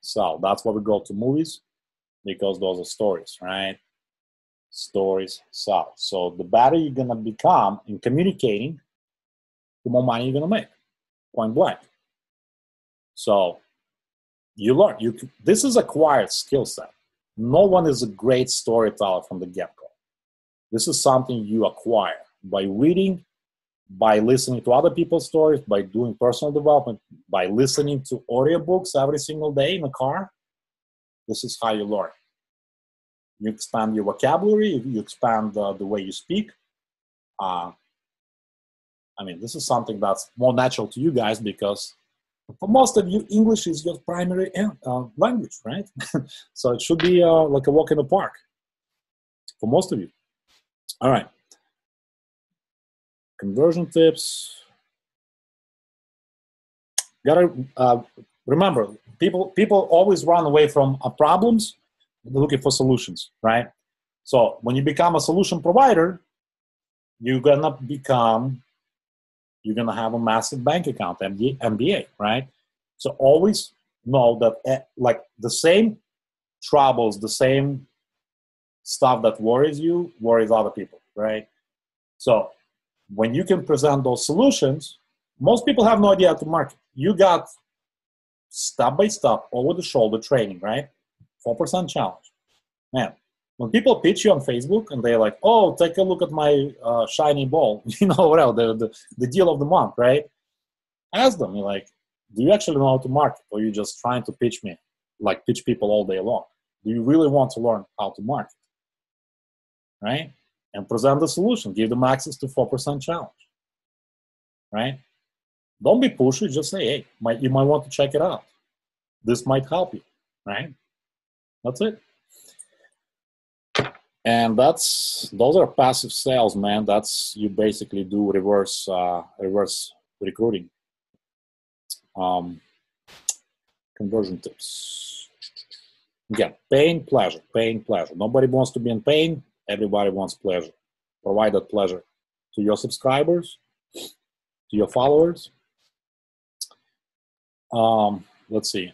sell. That's why we go to movies, because those are stories, right? Stories sell. So the better you're going to become in communicating, the more money you're going to make, point blank. So you learn. This is acquired skill set. No one is a great storyteller from the get-go. This is something you acquire by reading, by listening to other people's stories, by doing personal development, by listening to audiobooks every single day in the car. This is how you learn. You expand your vocabulary, you expand the way you speak. I mean, this is something that's more natural to you guys because for most of you, English is your primary language, right? So it should be like a walk in the park for most of you. All right. Conversion tips. Gotta remember, people always run away from problems. They're looking for solutions, right? So when you become a solution provider, you're gonna have a massive bank account, MBA, right? So always know that like the same troubles, the same stuff that worries you, worries other people, right? So when you can present those solutions, most people have no idea how to market. You got step-by-step, over-the-shoulder training, right? 4% challenge. Man, when people pitch you on Facebook and they're like, oh, take a look at my shiny ball, whatever, the deal of the month, right? Ask them, you're like, do you actually know how to market? Or are you just trying to pitch me, like pitch people all day long? Do you really want to learn how to market? Right? And present the solution. Give them access to 4% challenge. Right? Don't be pushy. Just say, hey, you might want to check it out. This might help you. Right? That's it. And those are passive sales, man. That's, you basically do reverse recruiting. Conversion tips. Again, pain, pleasure, pain, pleasure. Nobody wants to be in pain. Everybody wants pleasure. Provide that pleasure to your subscribers, to your followers. Let's see.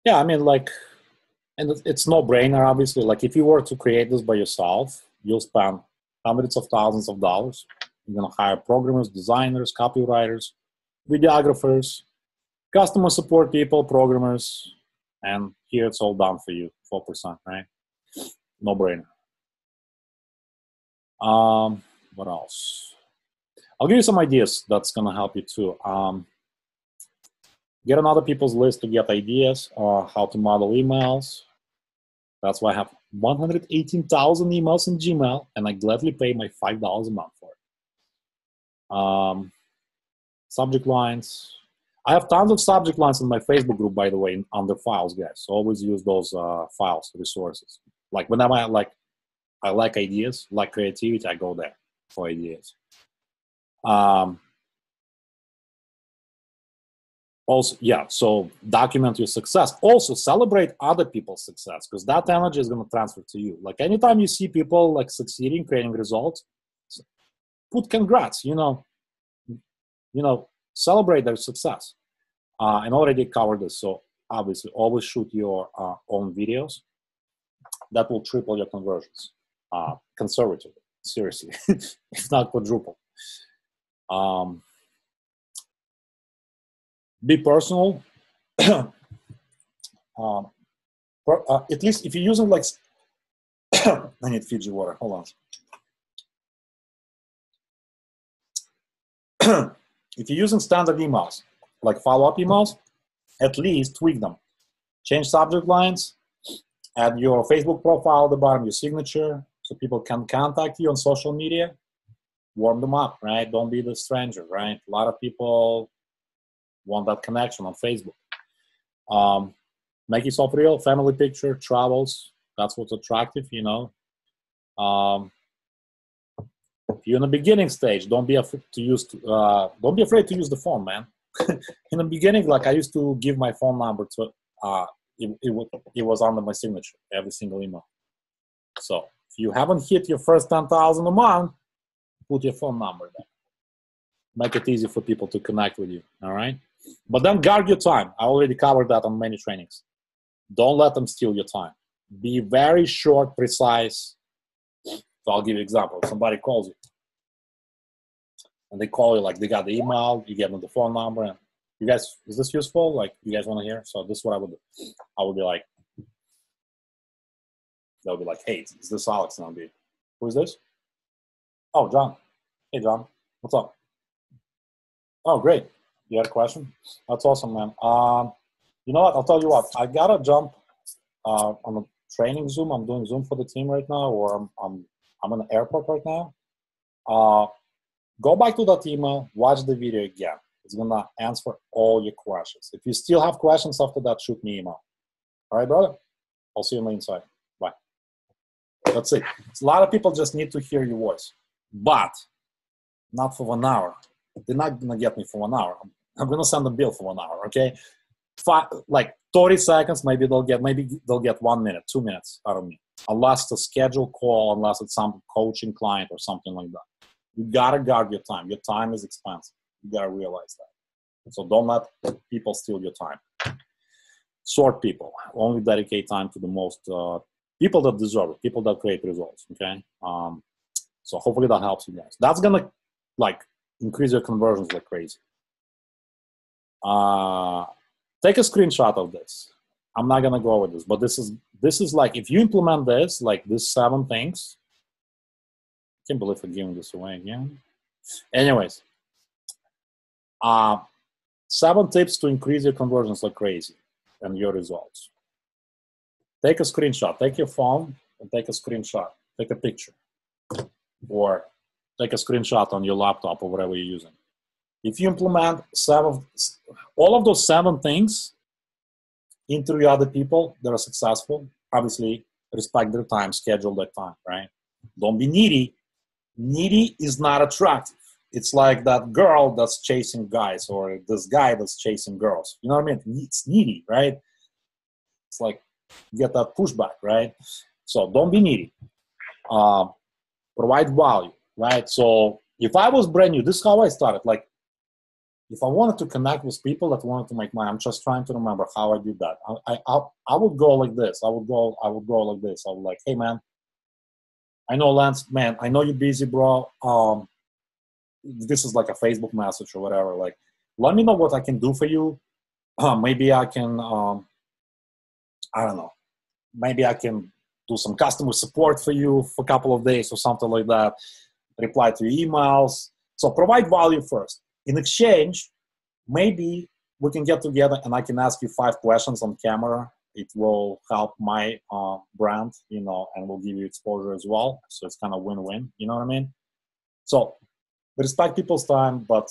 Yeah, I mean, like, and it's no brainer, obviously. Like, if you were to create this by yourself, you'll spend hundreds of thousands of dollars. You're going to hire programmers, designers, copywriters, videographers, customer support people, programmers, and here it's all done for you, 4%, right? No brainer. What else? I'll give you some ideas that's going to help you too. Get on other people's list to get ideas how to model emails. That's why I have 118,000 emails in Gmail, and I gladly pay my $5 a month for it. Subject lines. I have tons of subject lines in my Facebook group, by the way, under files, guys. So always use those files, resources. Like whenever I like ideas, like creativity, I go there for ideas. Also, yeah, so document your success. Also, celebrate other people's success, because that energy is going to transfer to you. Like anytime you see people like succeeding, creating results, put congrats, celebrate their success. And already covered this, so obviously always shoot your own videos. That will triple your conversions, conservatively, seriously, if not quadruple. Be personal. At least if you're using like, I need Fiji water, hold on. If you're using standard emails, like follow-up emails, at least tweak them. Change subject lines, add your Facebook profile at the bottom, your signature, so people can contact you on social media. Warm them up, right? Don't be the stranger, right? A lot of people want that connection on Facebook. Make yourself real, family picture, travels. That's what's attractive, If you're in the beginning stage, don't be afraid to use the phone, man. In the beginning, like I used to give my phone number to, it was under my signature, every single email. So if you haven't hit your first 10,000 a month, put your phone number there. Make it easy for people to connect with you, all right? But then guard your time. I already covered that on many trainings. Don't let them steal your time. Be very short, precise. So I'll give you an example. If somebody calls you, and they call you, like they got the email, you give them the phone number, and you guys, is this useful? Like, you guys want to hear? So this is what I would do. I would be like, they'll be like, hey, is this Alex? And I'll be, who is this? Oh, John. Hey, John. What's up? Oh, great. You had a question? That's awesome, man. You know what? I'll tell you what. I got to jump on a training Zoom. I'm doing Zoom for the team right now, or I'm in the airport right now. Go back to that email. Watch the video again. It's going to answer all your questions. If you still have questions after that, shoot me an email. All right, brother? I'll see you on the inside. Bye. That's it. A lot of people just need to hear your voice, but not for 1 hour. They're not gonna get me for 1 hour. I'm gonna send a bill for 1 hour. Okay, like 30 seconds. Maybe they'll get 1 minute, 2 minutes out of me, unless it's a scheduled call, unless it's some coaching client or something like that. You gotta guard your time. Your time is expensive. You gotta realize that. So don't let people steal your time. Sort people. Only dedicate time to the most people that deserve it, people that create results. Okay. So hopefully that helps you guys. That's gonna like increase your conversions like crazy. Take a screenshot of this. I'm not gonna go over this, but this is like, if you implement this, like these 7 things. I can't believe I'm giving this away again. Anyways, 7 tips to increase your conversions like crazy and your results. Take a screenshot. Take your phone and take a screenshot. Take a picture. Or take a screenshot on your laptop or whatever you're using. If you implement all of those 7 things, interview other people that are successful, obviously respect their time, schedule their time, right? Don't be needy. Needy is not attractive. It's like that girl that's chasing guys, or this guy that's chasing girls. You know what I mean? It's needy, right? It's like, get that pushback, right? So don't be needy. Provide value, right? So if I was brand new, this is how I started. Like, if I wanted to connect with people that wanted to make money, I'm just trying to remember how I did that. I would go like this. I would go like this. I would like, hey man, I know Lance, man, I know you're busy, bro. This is like a Facebook message or whatever. Like, let me know what I can do for you. Maybe I can, I don't know. Maybe I can do some customer support for you for a couple of days or something like that. Reply to your emails. So provide value first. In exchange, maybe we can get together and I can ask you 5 questions on camera. It will help my brand, you know, and will give you exposure as well. So it's kind of win-win, you know what I mean? So respect people's time, but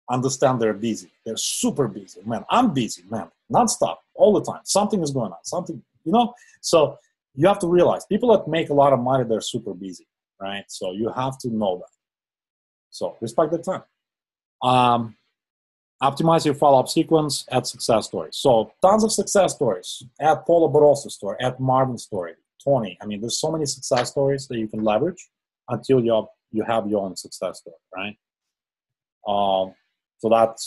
understand they're busy. They're super busy. Man, I'm busy, man, nonstop, all the time. Something is going on, something, you know? So you have to realize people that make a lot of money, they're super busy, right? So you have to know that. So respect their time. Optimize your follow-up sequence, add success stories. So tons of success stories. Add Paulo Barroso's story, add Marvin's story, Tony. I mean, there's so many success stories that you can leverage until you have your own success story, right? So that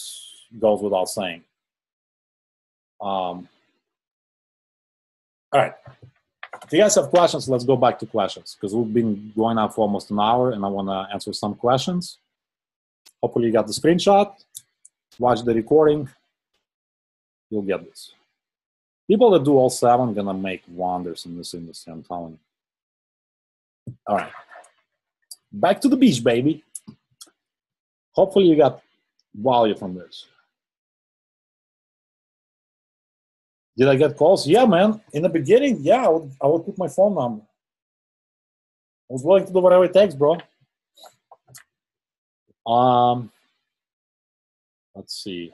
goes without saying. All right. If you guys have questions, let's go back to questions, because we've been going on for almost an hour and I want to answer some questions. Hopefully you got the screenshot. Watch the recording. You'll get this. People that do all 7 are going to make wonders in this industry, I'm telling you. All right. Back to the beach, baby. Hopefully you got value from this. Did I get calls? Yeah, man. In the beginning, yeah, I would put my phone number. I was willing to do whatever it takes, bro. Let's see.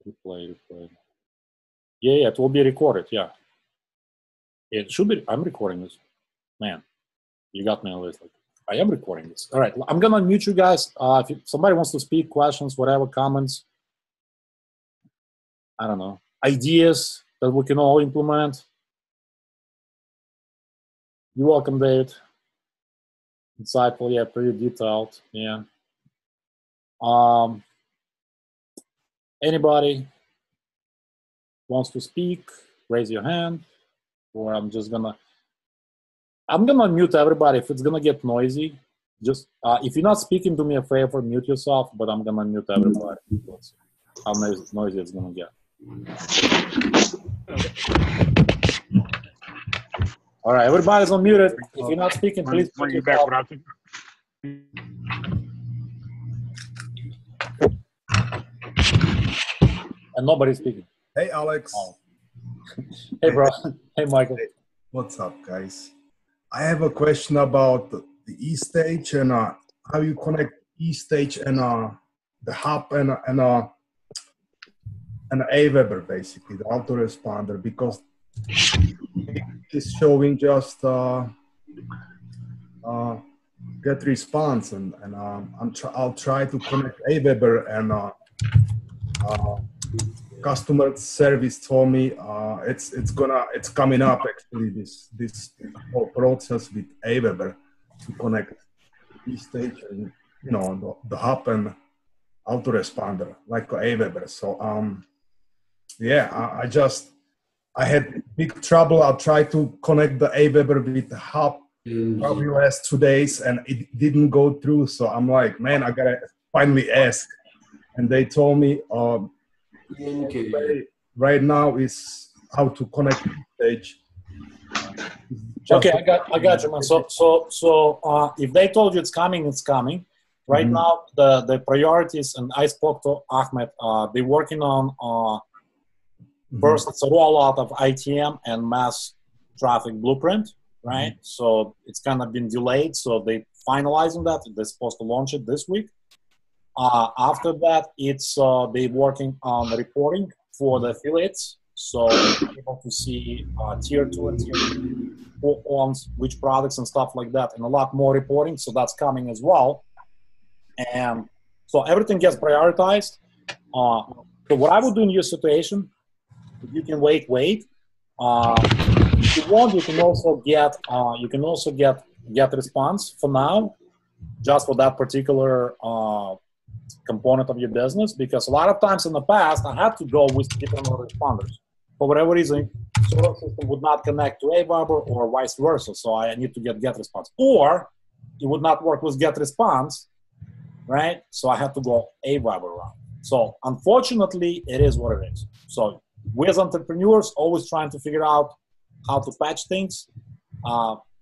Replay. Yeah, it will be recorded, yeah. It should be. I'm recording this. Man, you got me on this. Like, I am recording this. All right, I'm going to unmute you guys. If somebody wants to speak, questions, whatever, comments, I don't know, ideas that we can all implement. You're welcome, David. Insightful, yeah, pretty detailed, yeah. Anybody wants to speak, raise your hand, or I'm gonna mute everybody. If it's gonna get noisy, just if you're not speaking, do me a favor, mute yourself, but I'm gonna mute everybody. Let's see how noisy it's gonna get. All right, everybody's unmuted. If you're not speaking, please put yourself. And nobody's speaking. Hey, Alex. Oh. Hey, bro. Hey, Michael. Hey, what's up, guys? I have a question about the E-stage and how you connect E-stage and the hub and an Aweber, basically, the autoresponder, because it's showing just get response, and I'll try to connect Aweber, and customer service told me it's coming up actually, this whole process with Aweber to connect eStage and the hub and autoresponder like Aweber. So yeah, I had big trouble. I tried to connect the Aweber with the hub probably last 2 days, and it didn't go through. So I'm like, man, I gotta finally ask. And they told me right now is how to connect stage. Okay, I got you, man. So if they told you it's coming, it's coming. Right now, the priorities, and I spoke to Ahmed. They're working on first, it's a rollout of ITM and mass traffic blueprint, right? So it's kind of been delayed. So they finalizing that. They're supposed to launch it this week. After that, it's they're working on reporting for the affiliates. So able to see tier 2 and tier 3 who owns which products and stuff like that, and a lot more reporting. So that's coming as well. And so everything gets prioritized. So what I would do in your situation, you can wait. If you want, you can also get response for now, just for that particular component of your business, because a lot of times in the past I had to go with different responders. For whatever reason, solar system would not connect to Aweber or vice versa, so I need to get response. Or it would not work with get response, right? So I had to go Aweber around. So unfortunately, it is what it is. So we as entrepreneurs always trying to figure out how to patch things,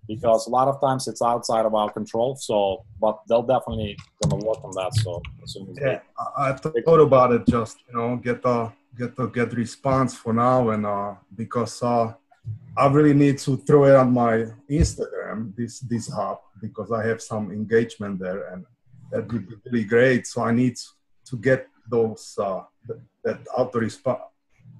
because a lot of times it's outside of our control. So, but they'll definitely gonna work on that. So as soon as I thought about it, just get response for now, and because I really need to throw it on my Instagram, this hub, because I have some engagement there, and that would be really great. So I need to get those that auto response.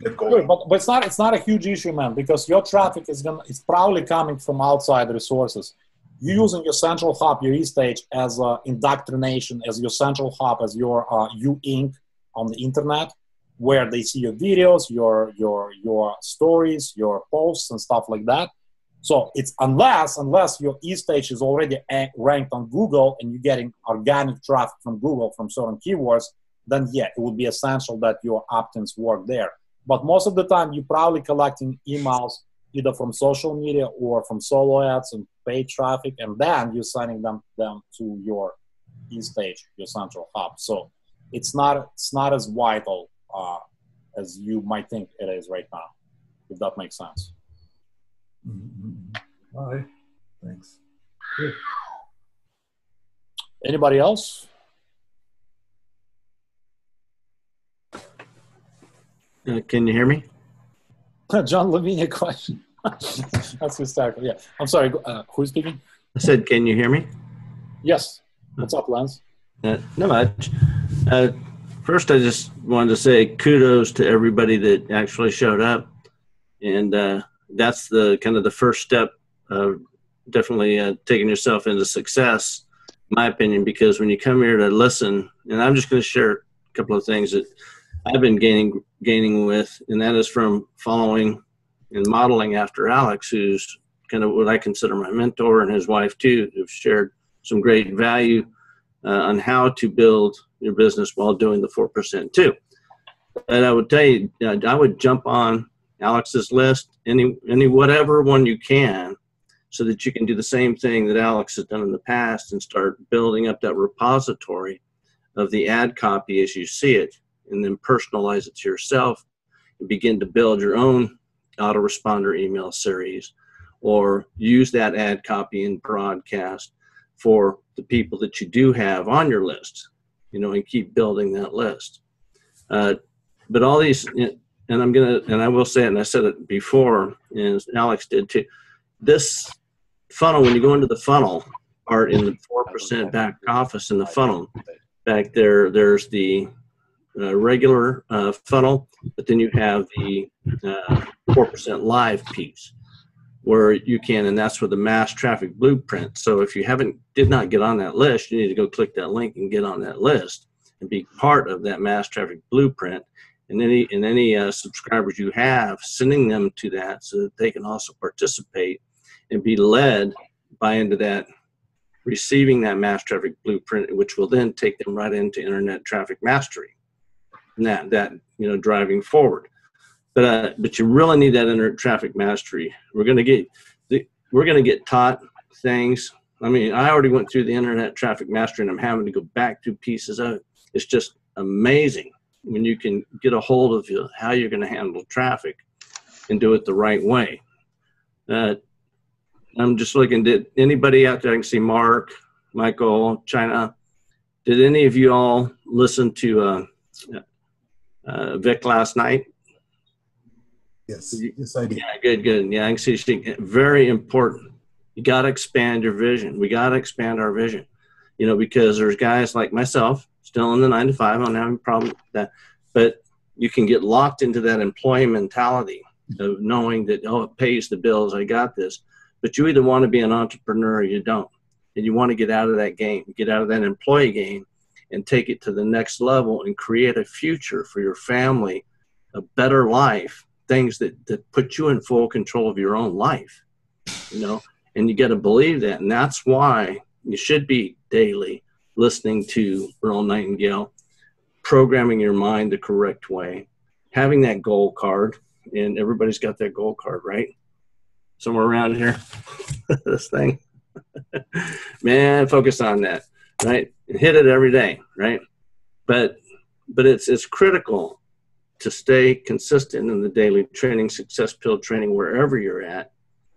Good, but it's not a huge issue, man, because your traffic it's probably coming from outside resources. You're using your central hub, your eStage, as indoctrination, as your central hub, as your U-Ink on the internet, where they see your videos, your stories, your posts, and stuff like that. So it's unless your eStage is already ranked on Google and you're getting organic traffic from Google from certain keywords, then yeah, it would be essential that your opt-ins work there. But most of the time, you're probably collecting emails either from social media or from solo ads and paid traffic, and then you're sending them to your eStage, your central hub. So it's not as vital as you might think it is right now, if that makes sense. All right, thanks. Good. Anybody else? Can you hear me? John Levine, a question. That's hysterical. Yeah. I'm sorry. Who's speaking? I said, can you hear me? Yes. What's up, Lance? Not much. First, I just wanted to say kudos to everybody that actually showed up. And that's the kind of the first step of definitely taking yourself into success, in my opinion, because when you come here to listen, and I'm just going to share a couple of things that I've been gaining with, and that is from following and modeling after Alex, who's kind of what I consider my mentor, and his wife too, who've shared some great value on how to build your business while doing the 4% too. And I would tell you, I would jump on Alex's list, any whatever one you can, so that you can do the same thing that Alex has done in the past and start building up that repository of the ad copy as you see it, and then personalize it to yourself and begin to build your own autoresponder email series, or use that ad copy and broadcast for the people that you do have on your list, and keep building that list. But all these, and I will say it, and I said it before, and Alex did too, this funnel, when you go into the funnel part in the 4% back office in the funnel, back there's the regular funnel, but then you have the 4% live piece where you can, and that's where the mass traffic blueprint. So if you did not get on that list, you need to go click that link and get on that list and be part of that mass traffic blueprint. And any subscribers you have, sending them to that so that they can also participate and be led into that, receiving that mass traffic blueprint, which will then take them right into internet traffic mastery, and that driving forward. But you really need that internet traffic mastery. We're going to get taught things. I mean, I already went through the internet traffic mastery, and I'm having to go back through pieces of it. It's just amazing when you can get a hold of how you're going to handle traffic and do it the right way. I'm just looking, did anybody out there, I can see Mark, Michael, China, did any of you all listen to Vic last night? Yes, I did. Yeah, good. Yeah, I can see very important. You got to expand your vision. We got to expand our vision, because there's guys like myself still in the 9 to 5. I don't have a problem with that, but you can get locked into that employee mentality of knowing that, it pays the bills. I got this. But you either want to be an entrepreneur or you don't. And you want to get out of that game, get out of that employee game and take it to the next level and create a future for your family, a better life, things that put you in full control of your own life, and you got to believe that. And that's why you should be daily listening to Earl Nightingale, programming your mind the correct way, having that goal card, and everybody's got that goal card, right? Somewhere around here, this thing, man, focus on that, right? Hit it every day, right? But it's critical to stay consistent in the daily training, success pill training, wherever you're at,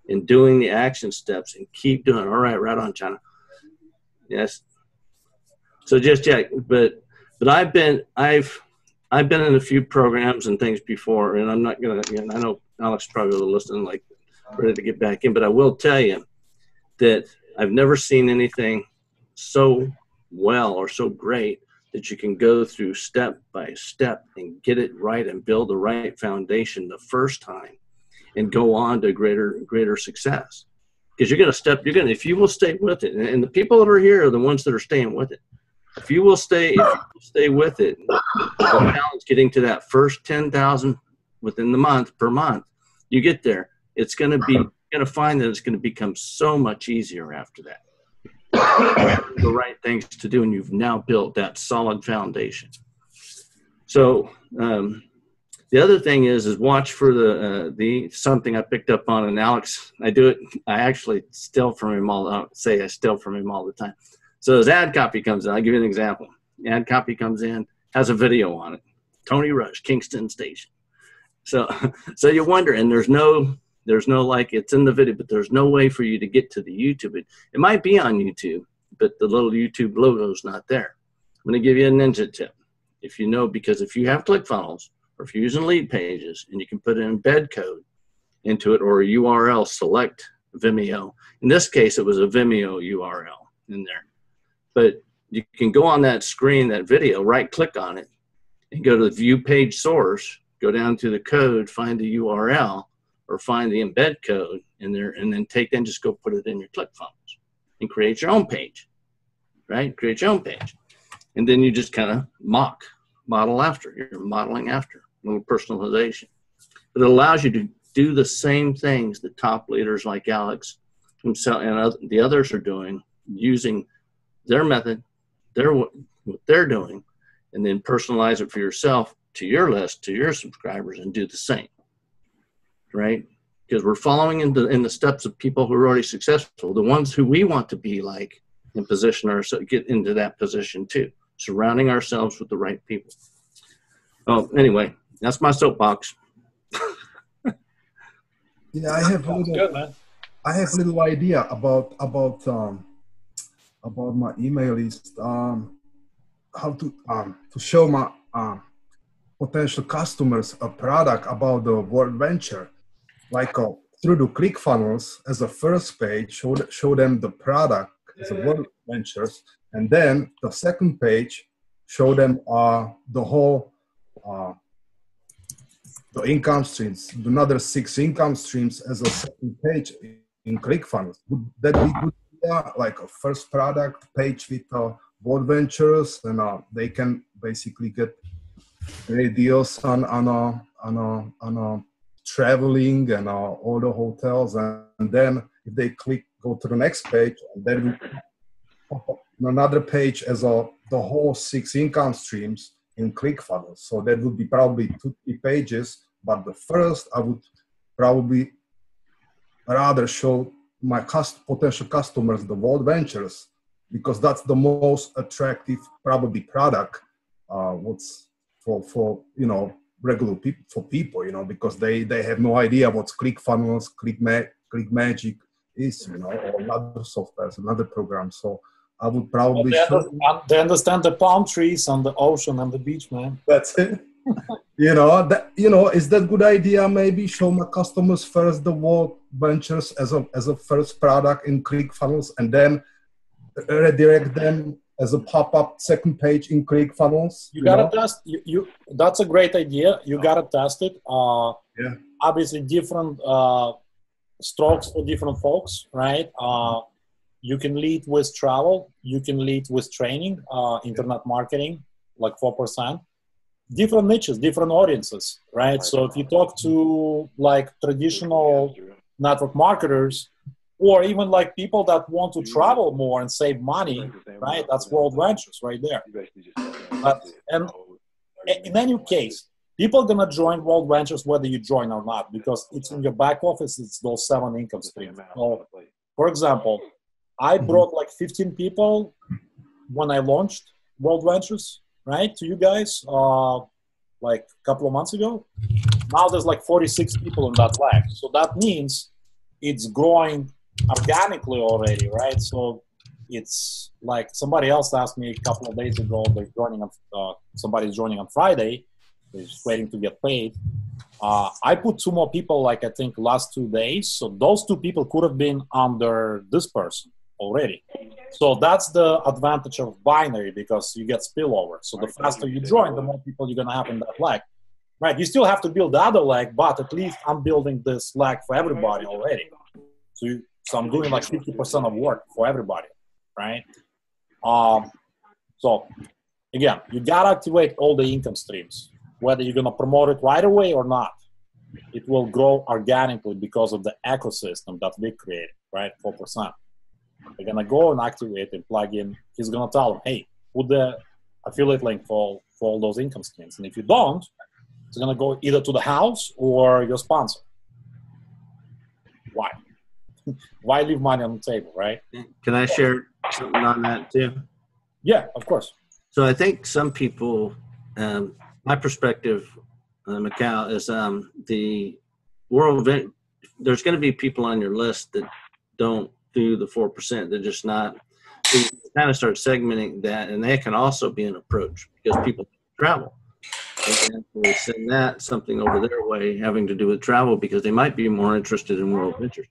and doing the action steps and keep doing. All right, right on, China. Yes. So just check, but I've been in a few programs and things before, and I'm not gonna. I know Alex probably will listen, like ready to get back in, but I will tell you that I've never seen anything so well or so great that you can go through step by step and get it right and build the right foundation the first time and go on to greater success. Because if you will stay with it, and the people that are here are the ones that are staying with it. If you will stay with it, the challenge getting to that first 10,000 within the month per month, you get there. You're going to find that it's going to become so much easier after that. The right things to do, and you've now built that solid foundation. So the other thing is watch for the something I picked up on, and Alex, I actually steal from him I steal from him all the time. So as ad copy comes in, I'll give you an example. Ad copy comes in, has a video on it. Tony Rush, Kingston Station. So you wonder, and there's no like, it's in the video, but there's no way for you to get to the YouTube. It might be on YouTube, but the little YouTube logo is not there. I'm going to give you a ninja tip. Because if you have ClickFunnels, or if you're using lead pages, and you can put an embed code into it or a URL, select Vimeo. In this case, it was a Vimeo URL in there. But you can go on that screen, that video, right-click on it, and go to the View Page Source, go down to the code, find the URL, or find the embed code in there, and then just go put it in your ClickFunnels and create your own page, right? Create your own page. And then you just kind of model after. You're modeling after, a little personalization. But it allows you to do the same things that top leaders like Alex himself and the others are doing, using their method, what they're doing, and then personalize it for yourself to your list, to your subscribers, and do the same, right? Because we're following in the steps of people who are already successful, the ones who we want to be like, and position ourselves, get into that position too, surrounding ourselves with the right people. Oh, anyway, that's my soapbox. Yeah, I have a little idea about my email list. How to show my potential customers a product about the world venture, like through the ClickFunnels as a first page, show them the product as a world ventures, and then the second page show them the whole the income streams, another 6 income streams as a second page in ClickFunnels. Would that be good? Yeah, like a first product page with board ventures, and they can basically get great deals on traveling and all the hotels, and then if they go to the next page, and then we pop up another page as the whole 6 income streams in ClickFunnels. So that would be probably 2-3 pages, but the first I would probably rather show my potential customers the bold ventures, because that's the most attractive probably product what's for regular people, for people, because they have no idea what ClickFunnels, ClickMagic is, or other softwares, another program. So I would probably they understand the palm trees on the ocean and the beach, man. That's it. Is that good idea? Maybe show my customers first the world ventures as a first product in ClickFunnels, and then redirect them as a pop-up second page in ClickFunnels. You gotta test. You that's a great idea. You gotta test it. Yeah. Obviously, different strokes for different folks, right? You can lead with travel. You can lead with training, internet marketing, like 4%. Different niches, different audiences, right? So if you talk to like traditional network marketers, or even like people that want to travel more and save money, right? That's World Ventures right there. And in any case, people are gonna join World Ventures whether you join or not, because it's in your back office. It's those 7 income streams. So, for example, I brought like 15 people when I launched World Ventures, right, to you guys, like a couple of months ago. Now there's like 46 people in that lag. So that means it's growing organically already, right? So it's like somebody else asked me a couple of days ago, somebody's joining on Friday, they're just waiting to get paid. I put 2 more people, like I think last 2 days. So those 2 people could have been under this person already. So that's the advantage of binary, because you get spillover. So the faster you join, the more people you're gonna have in that leg, right? You still have to build the other leg, but at least I'm building this leg for everybody already. So I'm doing like 50% of work for everybody, right? So again, you gotta activate all the income streams, whether you're gonna promote it right away or not. It will grow organically because of the ecosystem that we created, right? 4%. They're gonna go and activate and plug in. He's gonna tell them, hey, put the affiliate link for all those income streams. And if you don't, it's gonna go either to the house or your sponsor. Why? Why leave money on the table, right? Can I share something on that too? Yeah, of course. So I think some people, my perspective, Mikhail, is the world event. There's going to be people on your list that don't do the 4%. They're just not. So you kind of start segmenting that, and they can also be an approach because people travel. And we send something over their way having to do with travel because they might be more interested in world ventures.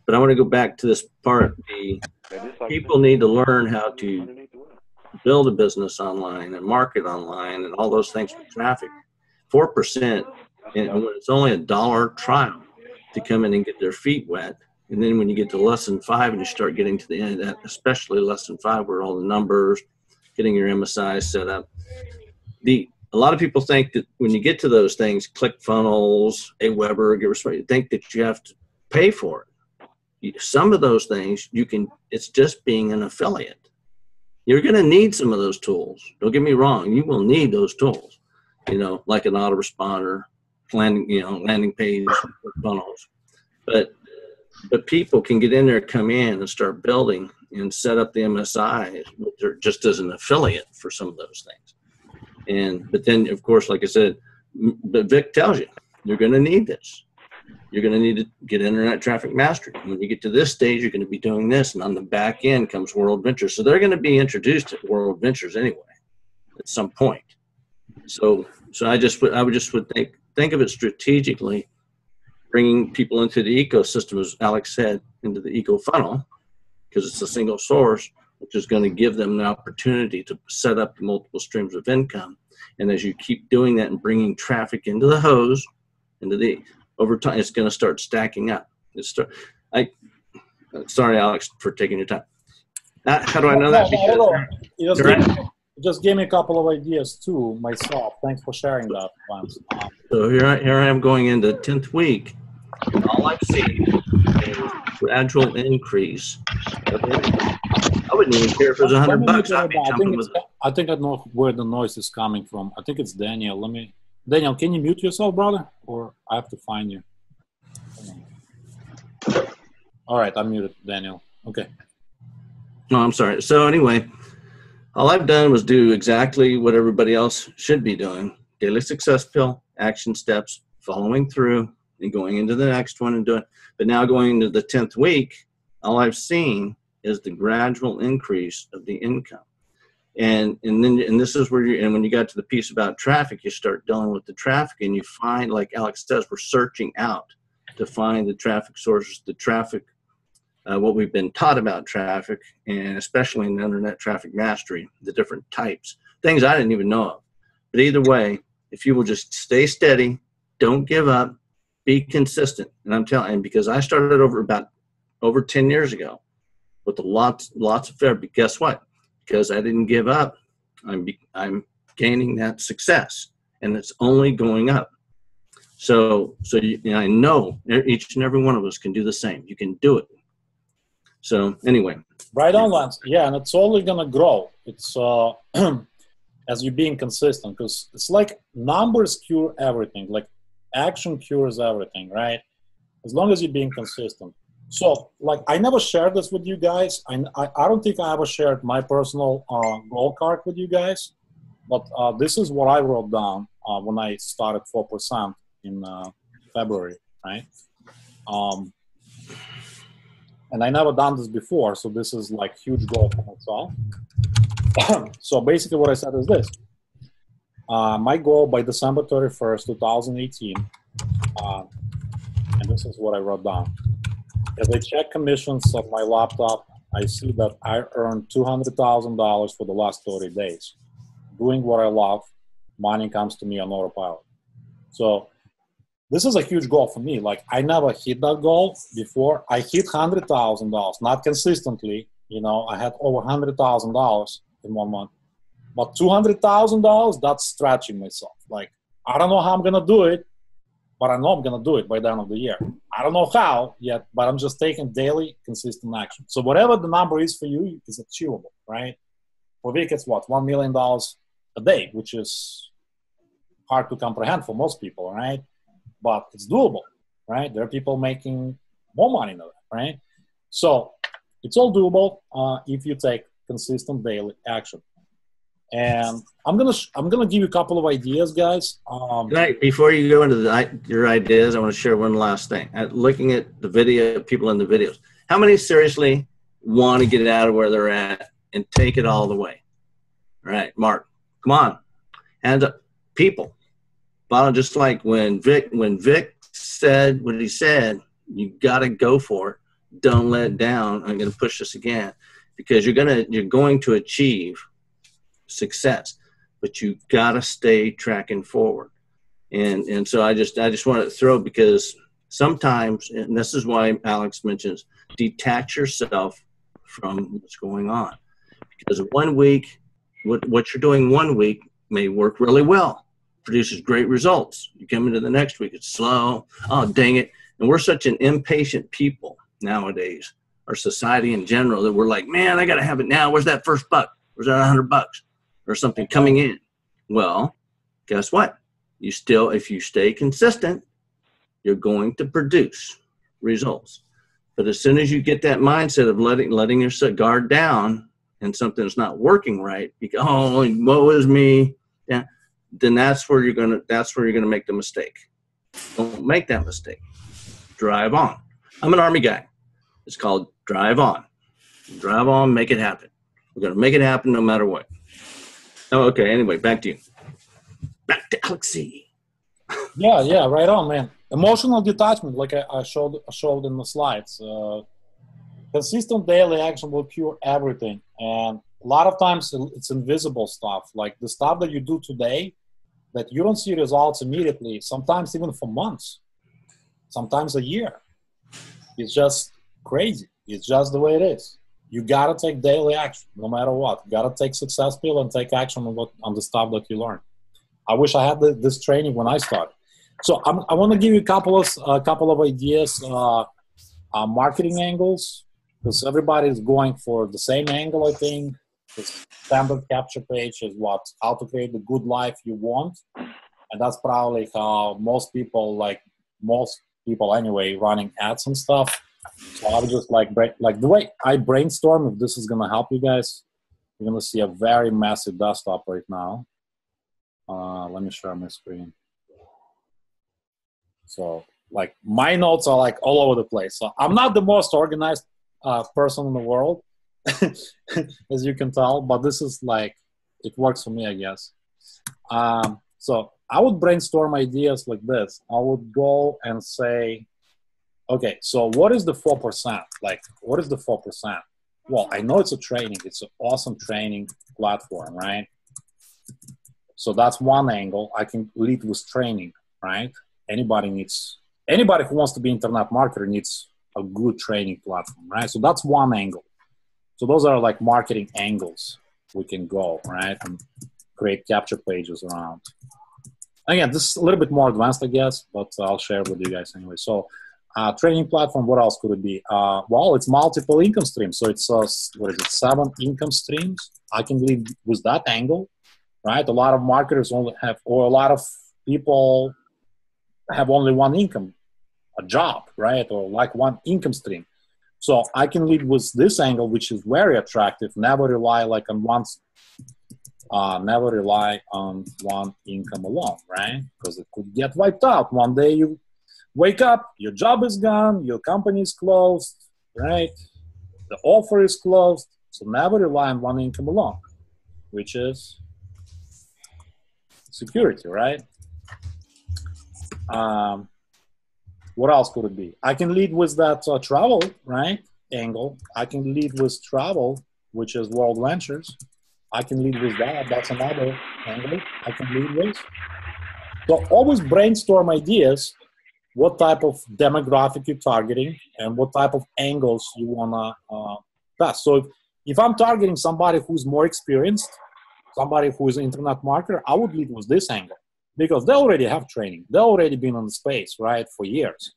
But I want to go back to this part. The people need to learn how to build a business online and market online and all those things with traffic. 4%, and when it's only $1 trial to come in and get their feet wet. And then when you get to lesson 5 and you start getting to the end of that, especially lesson 5, where all the numbers, getting your MSI set up. A lot of people think that when you get to those things, ClickFunnels, Aweber, you think that you have to pay for it. Some of those things it's just being an affiliate. You're going to need some of those tools. Don't get me wrong. You will need those tools, like an autoresponder, landing page, funnels. But people can get in there, come in and start building and set up the MSI just as an affiliate for some of those things. But then, of course, like I said, but Vic tells you, you're going to need this. You're going to need to get internet traffic mastery. When you get to this stage, you're going to be doing this. And on the back end comes World Ventures. So they're going to be introduced to World Ventures anyway at some point. So I would just think of it strategically, bringing people into the ecosystem, as Alex said, into the eco funnel, because it's a single source, which is going to give them the opportunity to set up multiple streams of income. And as you keep doing that and bringing traffic into the hose, over time, it's going to start stacking up. Sorry, Alex, for taking your time. How do I know that? Because just gave me a couple of ideas too myself. Thanks for sharing that, Lance. So here I am going into the 10th week, and all I've seen is gradual increase of income. I wouldn't even care if it was $100. I think I know where the noise is coming from. I think it's Daniel. Daniel, can you mute yourself, brother? Or I have to find you. All right, I'm muted, Daniel. Okay. No, I'm sorry. So anyway, all I've done was do exactly what everybody else should be doing. Daily success pill, action steps, following through, and going into the next one and doing. But now going into the 10th week, all I've seen is the gradual increase of the income. And this is where and when you got to the piece about traffic, you start dealing with the traffic, and you find, like Alex says, we're searching out to find the traffic sources, the traffic, what we've been taught about traffic, and especially in internet traffic mastery, the different types, things I didn't even know of. But either way, if you will just stay steady, don't give up, be consistent. And I'm telling you, because I started over 10 years ago with lots of failure, but guess what? Because I didn't give up, I'm gaining that success, and it's only going up. So I know each and every one of us can do the same. You can do it. So anyway. Right on, Lance. Yeah, and it's only going to grow. It's as you're being consistent, because it's like numbers cure everything. Like action cures everything, right? As long as you're being consistent. So, like, I never shared this with you guys. I don't think I ever shared my personal goal card with you guys. But this is what I wrote down when I started 4% in February, right? And I never done this before, so this is like huge goal for myself. So basically what I said is this. My goal by December 31st, 2018, and this is what I wrote down. As I check commissions on my laptop, I see that I earned $200,000 for the last 30 days. Doing what I love, money comes to me on autopilot. So this is a huge goal for me. Like, I never hit that goal before. I hit $100,000, not consistently. You know, I had over $100,000 in 1 month. But $200,000, that's stretching myself. Like, I don't know how I'm going to do it, but I know I'm going to do it by the end of the year. I don't know how yet, but I'm just taking daily, consistent action. So whatever the number is for you is achievable, right? For Vic, it's what, $1 million a day, which is hard to comprehend for most people, right? But it's doable, right? There are people making more money than that, right? So it's all doable if you take consistent daily action. And I'm gonna give you a couple of ideas, guys. Before you go into your ideas, I want to share one last thing. Looking at the video, people in the videos, how many seriously want to get out of where they're at and take it all the way? All right, Mark, come on, hands up, people. Bottom, just like when Vic said what he said, you got to go for it. Don't let it down. I'm going to push this again, because you're going to achieve success, but you got to stay tracking forward. And so I just wanted to throw, because sometimes, and this is why Alex mentions, detach yourself from what's going on, because 1 week, what you're doing 1 week may work really well, produces great results. You come into the next week, it's slow. Oh, dang it. And we're such an impatient people nowadays, our society in general, that we're like, man, I got to have it now. Where's that first buck? Where's that $100 or something coming in? Well, guess what? If you stay consistent, you're going to produce results. But as soon as you get that mindset of letting your guard down and something's not working right, you go, oh, woe is me. Yeah. Then that's where you're gonna make the mistake. Don't make that mistake. Drive on. I'm an Army guy. It's called drive on. Drive on, make it happen. We're gonna make it happen no matter what. Oh, okay. Anyway, back to you. Back to Alexi. Yeah, right on, man. Emotional detachment, like I showed in the slides. Consistent daily action will cure everything. And a lot of times it's invisible stuff, like the stuff that you do today that you don't see results immediately, sometimes even for months, sometimes a year. It's just crazy. It's just the way it is. You gotta take daily action, no matter what. You gotta take success pill and take action on the stuff that you learn. I wish I had this training when I started. So I want to give you a couple of ideas, marketing angles, because everybody is going for the same angle. I think the standard capture page is how to create the good life you want, and that's probably how most people anyway, running ads and stuff. So I would just like the way I brainstorm. If this is gonna help you guys, you're gonna see a very massive desktop right now. Let me share my screen. So like my notes are like all over the place. So I'm not the most organized person in the world, as you can tell, but this is like, it works for me, I guess. So I would brainstorm ideas like this. I would go and say, okay, so what is the 4%? Like, what is the 4%? Well, I know it's a training. It's an awesome training platform, right? So that's one angle. I can lead with training, right? Anybody who wants to be internet marketer needs a good training platform, right? So that's one angle. So those are like marketing angles we can go, right? And create capture pages around. Again, this is a little bit more advanced, I guess, but I'll share with you guys anyway. So training platform, what else could it be? Well, it's multiple income streams. So it's, 7 income streams. I can lead with that angle, right? A lot of marketers only have, or a lot of people have only one income, a job, right? Or like one income stream. So I can lead with this angle, which is very attractive. Never rely on one income alone, right? Because it could get wiped out. One day you wake up, your job is gone, your company is closed, right? The offer is closed. So never rely on one income alone, which is security, right? What else could it be? I can lead with that travel, right, angle. I can lead with travel, which is World Ventures. I can lead with that. That's another angle I can lead with. So always brainstorm ideas, what type of demographic you're targeting and what type of angles you want to pass. So if I'm targeting somebody who's more experienced, somebody who is an internet marketer, I would lead with this angle because they already have training. They already been on the space, right, for years.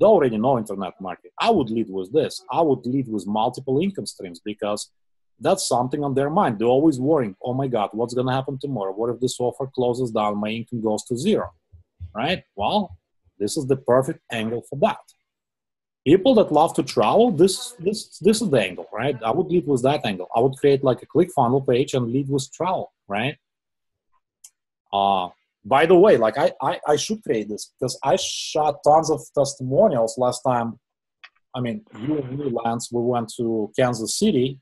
They already know internet marketing. I would lead with this. I would lead with multiple income streams because that's something on their mind. They're always worrying, oh my God, what's going to happen tomorrow? What if this offer closes down? My income goes to zero, right? Well, this is the perfect angle for that. People that love to travel, this is the angle, right? I would lead with that angle. I would create like a ClickFunnels page and lead with travel, right? By the way, like I should create this because I shot tons of testimonials last time. I mean, you and me, Lance, we went to Kansas City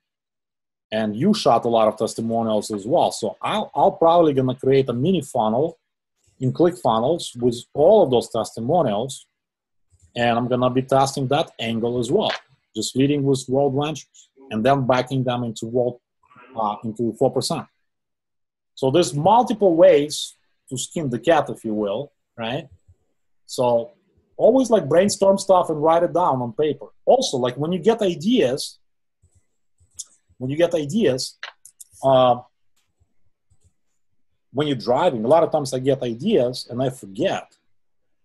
and you shot a lot of testimonials as well. So I'll probably gonna create a mini funnel in ClickFunnels with all of those testimonials. And I'm gonna be testing that angle as well, just leading with World Ventures and then backing them into 4%. So there's multiple ways to skin the cat, if you will, right? So always like brainstorm stuff and write it down on paper. Also, like when you get ideas, when you're driving, a lot of times I get ideas and I forget.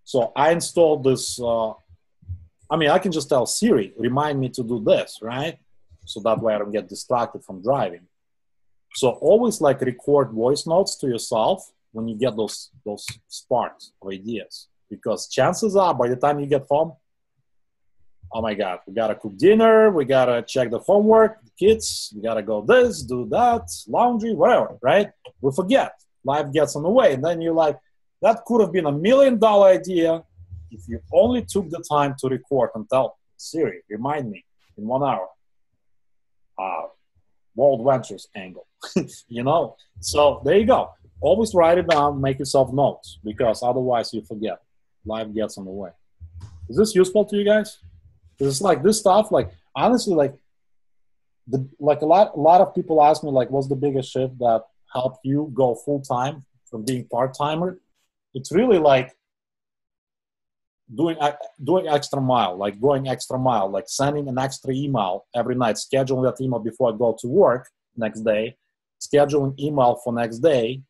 So I installed this, I can just tell Siri, remind me to do this, right? So that way I don't get distracted from driving. So always like record voice notes to yourself when you get those sparks of ideas. Because chances are by the time you get home, oh my God, we gotta cook dinner, we gotta check the homework, the kids, we gotta go this, do that, laundry, whatever, right? We forget. Life gets in the way. And then you're like, that could have been $1 million idea if you only took the time to record and tell Siri, remind me in 1 hour. World Ventures angle, you know? So there you go. Always write it down, make yourself notes because otherwise you forget. Life gets in the way. Is this useful to you guys? Because it's like this stuff, like honestly, like like a lot of people ask me, like, what's the biggest shift that helped you go full time from being part timer? It's really like doing extra mile, like going extra mile, like sending an extra email every night, scheduling that email before I go to work next day, scheduling email for next day,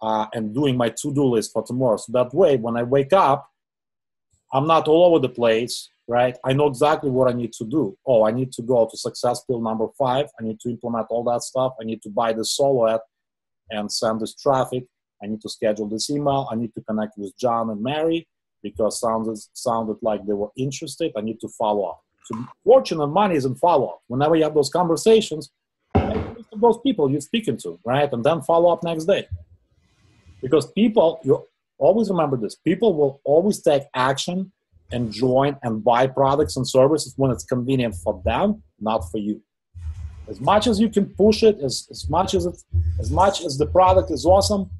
and doing my to-do list for tomorrow. So that way, when I wake up, I'm not all over the place, right? I know exactly what I need to do. Oh, I need to go to success pill number 5. I need to implement all that stuff. I need to buy this solo ad and send this traffic. I need to schedule this email. I need to connect with John and Mary because sounded like they were interested. I need to follow up. So fortune and money is in follow-up. Whenever you have those conversations, make a list of those people you're speaking to, right? And then follow up next day. Because people, you always remember this, people will always take action and join and buy products and services when it's convenient for them, not for you. As much as you can push it, as much as the product is awesome,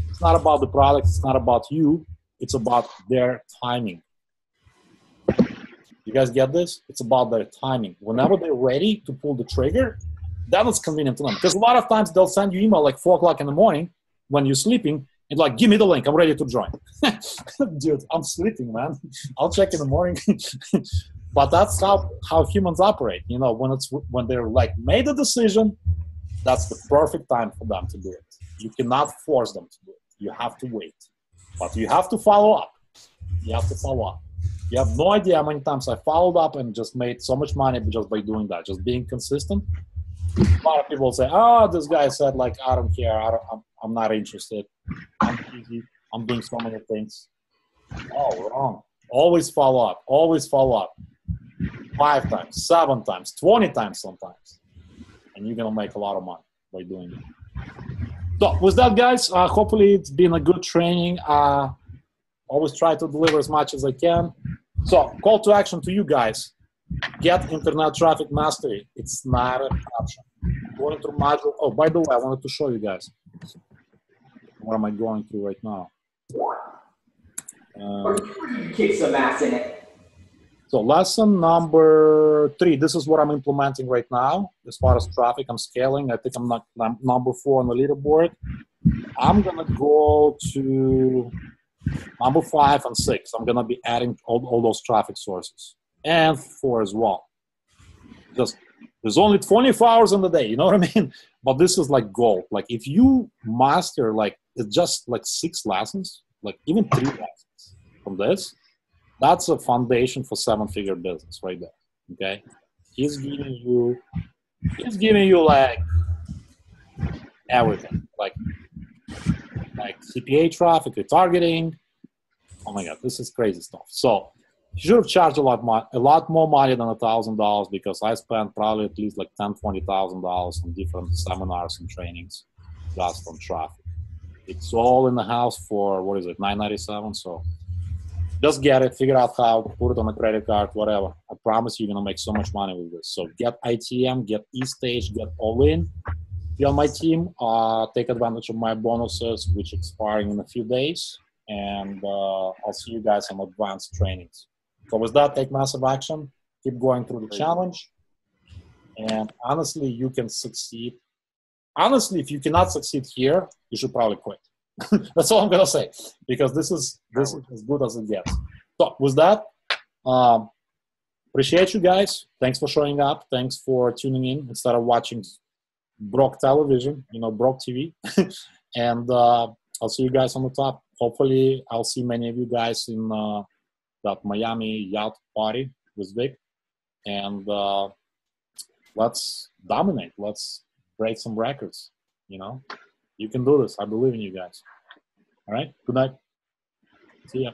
it's not about the product, it's not about you, it's about their timing. You guys get this? It's about their timing. Whenever they're ready to pull the trigger, then it's convenient to them. Because a lot of times they'll send you email like 4 o'clock in the morning when you're sleeping, and like, give me the link, I'm ready to join. Dude, I'm sleeping, man. I'll check in the morning. But that's how humans operate. You know, when they're like made a decision, that's the perfect time for them to do it. You cannot force them to do it. You have to wait. But you have to follow up. You have to follow up. You have no idea how many times I followed up and just made so much money just by doing that, just being consistent. A lot of people say, oh, this guy said, like, I don't care. I'm not interested. I'm busy. I'm doing so many things. Oh, wrong. Always follow up. Always follow up. 5 times, 7 times, 20 times sometimes. And you're going to make a lot of money by doing it. So with that, guys, hopefully it's been a good training. Always try to deliver as much as I can. So call to action to you guys. Get internet traffic mastery. It's not an option. Going through module. Oh, by the way, I wanted to show you guys. What am I going through right now? Kick some ass in it. So lesson number 3. This is what I'm implementing right now. As far as traffic, I'm scaling. I think I'm not number 4 on the leaderboard. I'm going to go to number 5 and 6. I'm going to be adding all those traffic sources. And 4 as well. Because there's only 24 hours in the day, you know what I mean? But this is like gold. Like if you master like it's just like 6 lessons, like even 3 lessons from this, that's a foundation for 7-figure business right there. Okay? He's giving you like everything. Like CPA traffic, retargeting. Oh my God, this is crazy stuff. So you should have charged a lot more money than $1,000 because I spent probably at least like $10,000-$20,000 on different seminars and trainings just on traffic. It's all in the house for what is it, $997. So just get it, figure out how, put it on a credit card, whatever. I promise you're gonna make so much money with this. So get ITM, get eStage, get all in. Be on my team. Take advantage of my bonuses, which are expiring in a few days, and I'll see you guys on advanced trainings. So with that, take massive action. Keep going through the challenge. And honestly, you can succeed. Honestly, if you cannot succeed here, you should probably quit. That's all I'm going to say. Because this is as good as it gets. So with that, appreciate you guys. Thanks for showing up. Thanks for tuning in instead of watching Brock television, Brock TV. And I'll see you guys on the top. Hopefully, I'll see many of you guys in that Miami yacht party with Vic, and let's dominate. Let's break some records. You can do this. I believe in you guys. All right. Good night. See ya.